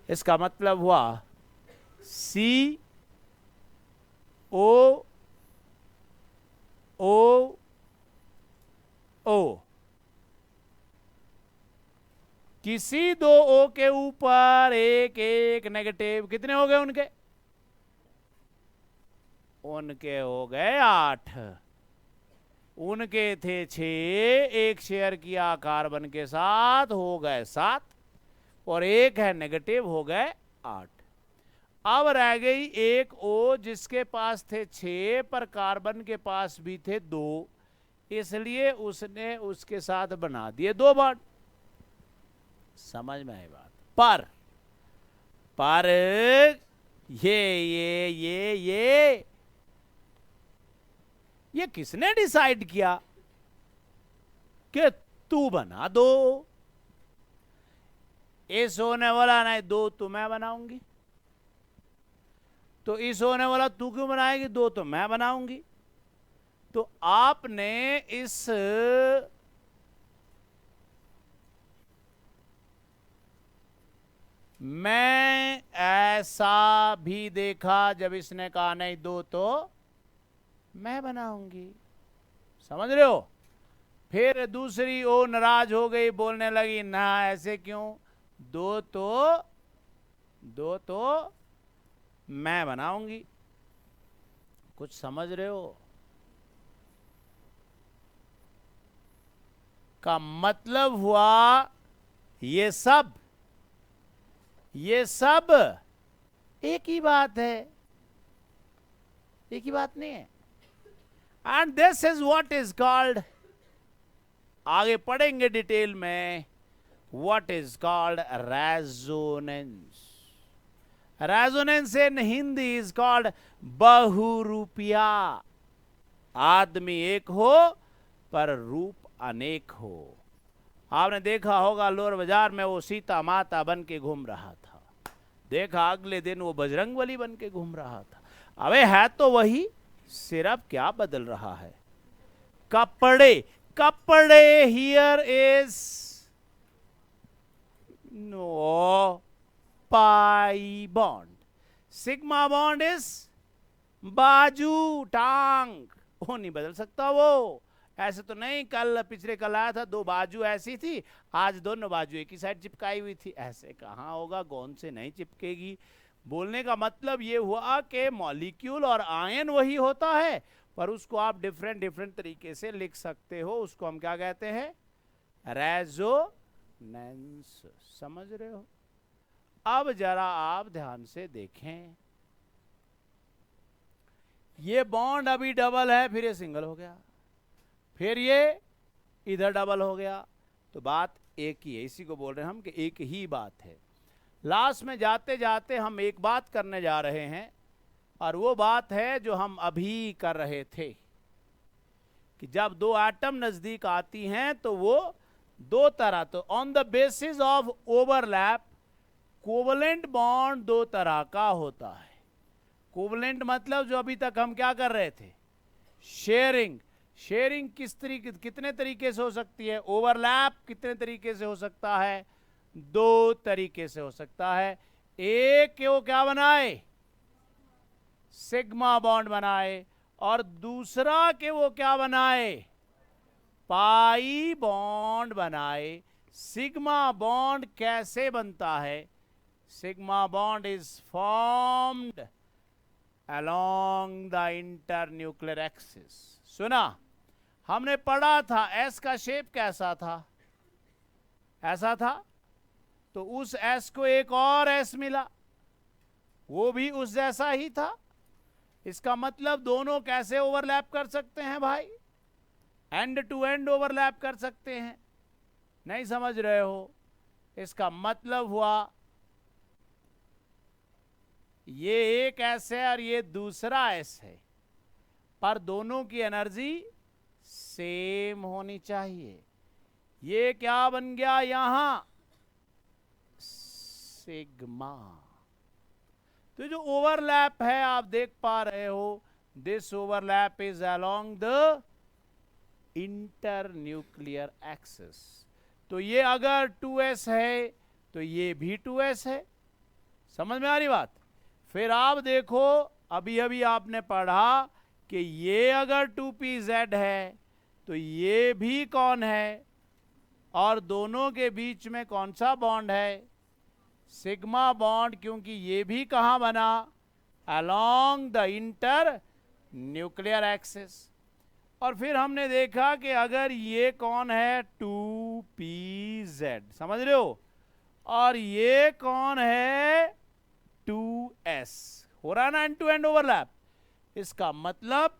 इसका मतलब हुआ C O O O। किसी 2 O के ऊपर एक नेगेटिव। कितने हो गए उनके? उनके हो गए 8। उनके थे 6, एक शेयर किया कार्बन के साथ, हो गए 7, और एक है नेगेटिव, हो गए 8। अब रह गई एक O जिसके पास थे 6 पर कार्बन के पास भी थे 2, इसलिए उसने उसके साथ बना दिए 2 बॉन्ड। समझ में आई बात? पर ये किसने डिसाइड किया कि तू बना 2? इस होने वाला नहीं, 2 तो मैं बनाऊंगी। तो इस होने वाला तू क्यों बनाएगी? 2 तो मैं बनाऊंगी। तो आपने इस मैं ऐसा भी देखा जब इसने कहा नहीं 2 तो मैं बनाऊंगी। समझ रहे हो? फिर दूसरी ओ नाराज हो गई, बोलने लगी ना ऐसे क्यों, 2 तो मैं बनाऊंगी। कुछ समझ रहे हो? का मतलब हुआ ये सब एक ही बात है, एक ही बात नहीं है. And this is what is called, आगे पढ़ेंगे डिटेल में, what is called resonance. Resonance in Hindi is called बहुरूपिया. आदमी एक हो पर रूप अनेक हो. आपने देखा होगा लोअर बाजार में वो सीता माता बन के घूम रहा था, देखा अगले दिन वो बजरंगबली बन के घूम रहा था. अबे है तो वही, सिर्फ क्या बदल रहा है? कपड़े. कपड़े here is no pi bond. Sigma bond is बाजू, टांग. वो नहीं बदल सकता. वो ऐसे तो नहीं, कल पिछले कल आया था, दो बाजू ऐसी थी, आज दोनों बाजू एक ही साइड चिपकाई हुई थी. ऐसे कहाँ होगा, गोंद से नहीं चिपकेगी. बोलने का मतलब ये हुआ कि मॉलिक्यूल और आयन वही होता है, पर उसको आप डिफरेंट तरीके से लिख सकते हो. उसको हम क्या कहते हैं? रेजोनेंस. समझ रहे हो? अब जरा आप ध्यान से देखें, ये बॉन्ड अभी डबल है, फिर ये सिंगल हो गया, फिर ये इधर डबल हो गया. तो बात एक ही है. इसी को बोल रहे हैं हम कि एक ही बात है. लास्ट में जाते जाते हम एक बात करने जा रहे हैं, और वो बात है जो हम अभी कर रहे थे कि जब दो एटम नजदीक आती हैं तो वो दो तरह, तो on the basis of overlap covalent bond दो तरह का होता है. कोवलेंट मतलब जो अभी तक हम क्या कर रहे थे? शेयरिंग. शेयरिंग कितने तरीके से हो सकती है? ओवरलैप कितने तरीके से हो सकता है? दो तरीके से हो सकता है. एक वो क्या बनाए? सिग्मा बॉन्ड बनाए, और दूसरा के वो क्या बनाए? पाई बॉन्ड बनाए. सिग्मा बॉन्ड कैसे बनता है? Sigma bond is formed along the internuclear axis. सुना? हमने पढ़ा था एस का शेप कैसा था? ऐसा था. तो उस एस को एक और एस मिला, वो भी उस जैसा ही था. इसका मतलब दोनों कैसे ओवरलैप कर सकते हैं भाई? एंड टू एंड ओवरलैप कर सकते हैं. नहीं समझ रहे हो? इसका मतलब हुआ ये एक एस है और ये दूसरा एस है, पर दोनों की एनर्जी सेम होनी चाहिए. ये क्या बन गया यहां? सिग्मा. तो जो ओवरलैप है आप देख पा रहे हो, this overlap is along the internuclear axis. तो ये अगर 2s है तो ये भी 2s है. समझ में आ रही बात? फिर आप देखो, अभी अभी आपने पढ़ा कि ये अगर 2pz है तो ये भी कौन है, और दोनों के बीच में कौन सा बॉन्ड है? Sigma bond. क्योंकि ये भी कहां बना? Along the internuclear axis. और फिर हमने देखा कि अगर ये कौन है? 2pz. समझ रहे हो? और ये कौन है? 2s. हो रहा ना एंड टू एंड ओवरलैप? इसका मतलब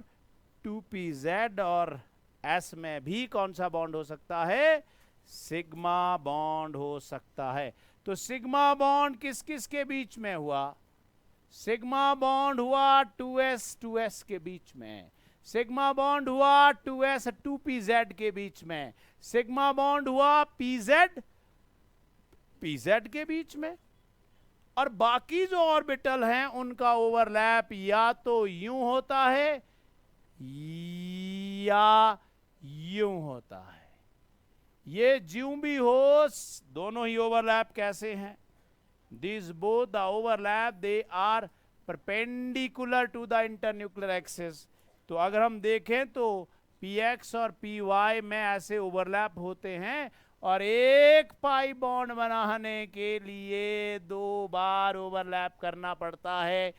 2pz और s में भी कौन सा बॉन्ड हो सकता है? सिग्मा बॉन्ड हो सकता है. तो सिग्मा बॉन्ड किस किस के बीच में हुआ? सिग्मा बॉन्ड हुआ 2s के बीच में. सिग्मा बॉन्ड हुआ 2s 2pz के बीच में. सिग्मा बॉन्ड हुआ pz के बीच में. और बाकी जो ऑर्बिटल हैं उनका ओवरलैप या तो यूं होता है या यूं होता है. ये ज्यों भी हो, दोनों ही ओवरलैप कैसे हैं? These both the overlap, they are perpendicular to the internuclear axis. तो अगर हम देखें तो px और py में ऐसे ओवरलैप होते हैं, और एक पाई बॉन्ड बनाने के लिए दो बार ओवरलैप करना पड़ता है.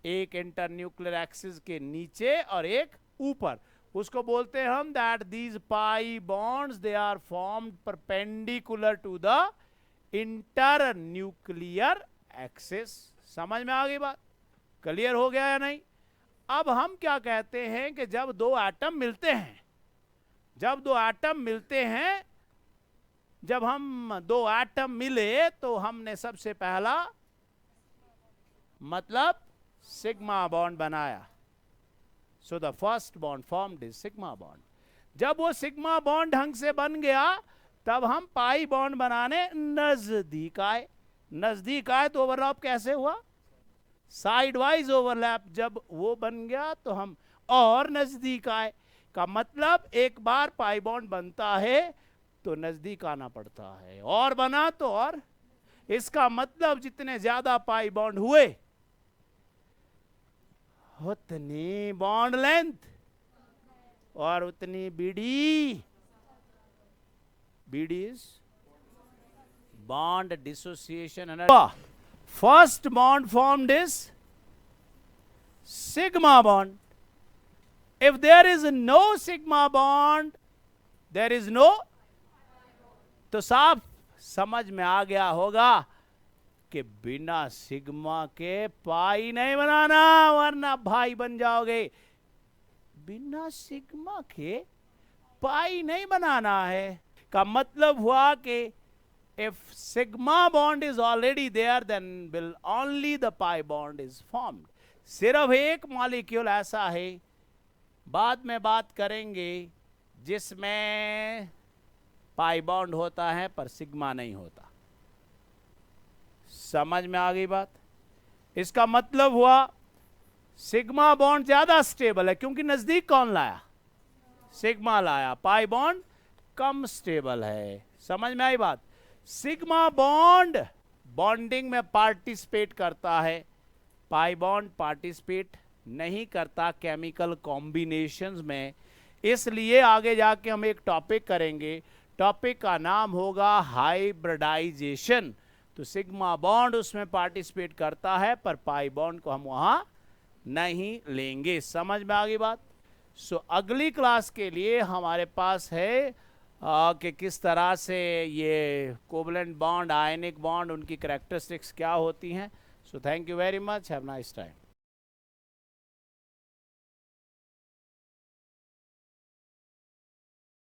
एक इंटरन्यूक्लियर एक्सिस के नीचे और एक ऊपर, उसको बोलते हैं हम that these pi bonds they are formed perpendicular to the internuclear axis. समझ में आ गई बात? क्लियर हो गया या नहीं? अब हम क्या कहते हैं कि जब दो एटम मिलते हैं, जब दो एटम मिलते हैं, जब हम दो एटम मिले तो हमने सबसे पहला मतलब सिग्मा बॉन्ड बनाया। So the first bond formed is sigma bond. जब वो सिग्मा बॉन्ड ढंग से बन गया तब हम पाई बॉन्ड बनाने नजदीक आए। नजदीक आए तो ओवरलैप कैसे हुआ? Side wise overlap. जब वो बन गया तो हम और नजदीक आए। का मतलब एक बार पाई बॉन्ड बनता है तो नजदीक आना पड़ता है, और बना तो और। इसका मतलब जितने ज्यादा पाई बॉन्ड हुए उतनी बॉन्ड लेंथ और उतनी BD. BD is bond dissociation energy. First bond formed is sigma bond. If there is no sigma bond, there is no, तो साफ समझ में आ गया होगा कि बिना सिग्मा के पाई नहीं बनाना, वरना भाई बन जाओगे। बिना सिग्मा के पाई नहीं बनाना है। का मतलब हुआ कि if sigma bond is already there, then will only the pi bond is formed। सिर्फ एक मॉलिक्यूल ऐसा है, बाद में बात करेंगे, जिसमें पाई बॉन्ड होता है पर सिग्मा नहीं होता। समझ में आ गई बात? इसका मतलब हुआ सिग्मा बॉन्ड ज्यादा स्टेबल है, क्योंकि नजदीक कौन लाया? सिग्मा लाया। पाई बॉन्ड कम स्टेबल है। समझ में आई बात? सिग्मा बॉन्ड बॉन्डिंग में पार्टिसिपेट करता है, पाई बॉन्ड पार्टिसिपेट नहीं करता केमिकल कॉम्बिनेशंस में। इसलिए आगे जाके हम एक टॉपिक करेंगे, टॉपिक का नाम होगा हाइब्रिडाइजेशन। तो सिग्मा बॉन्ड उसमें पार्टिसिपेट करता है पर पाई बॉन्ड को हम वहां नहीं लेंगे। समझ में आ गई बात? सो अगली क्लास के लिए हमारे पास है कि किस तरह से ये कोवलेंट बॉन्ड, आयनिक बॉन्ड, उनकी कैरेक्टरिस्टिक्स क्या होती हैं। So thank you very much, have nice time.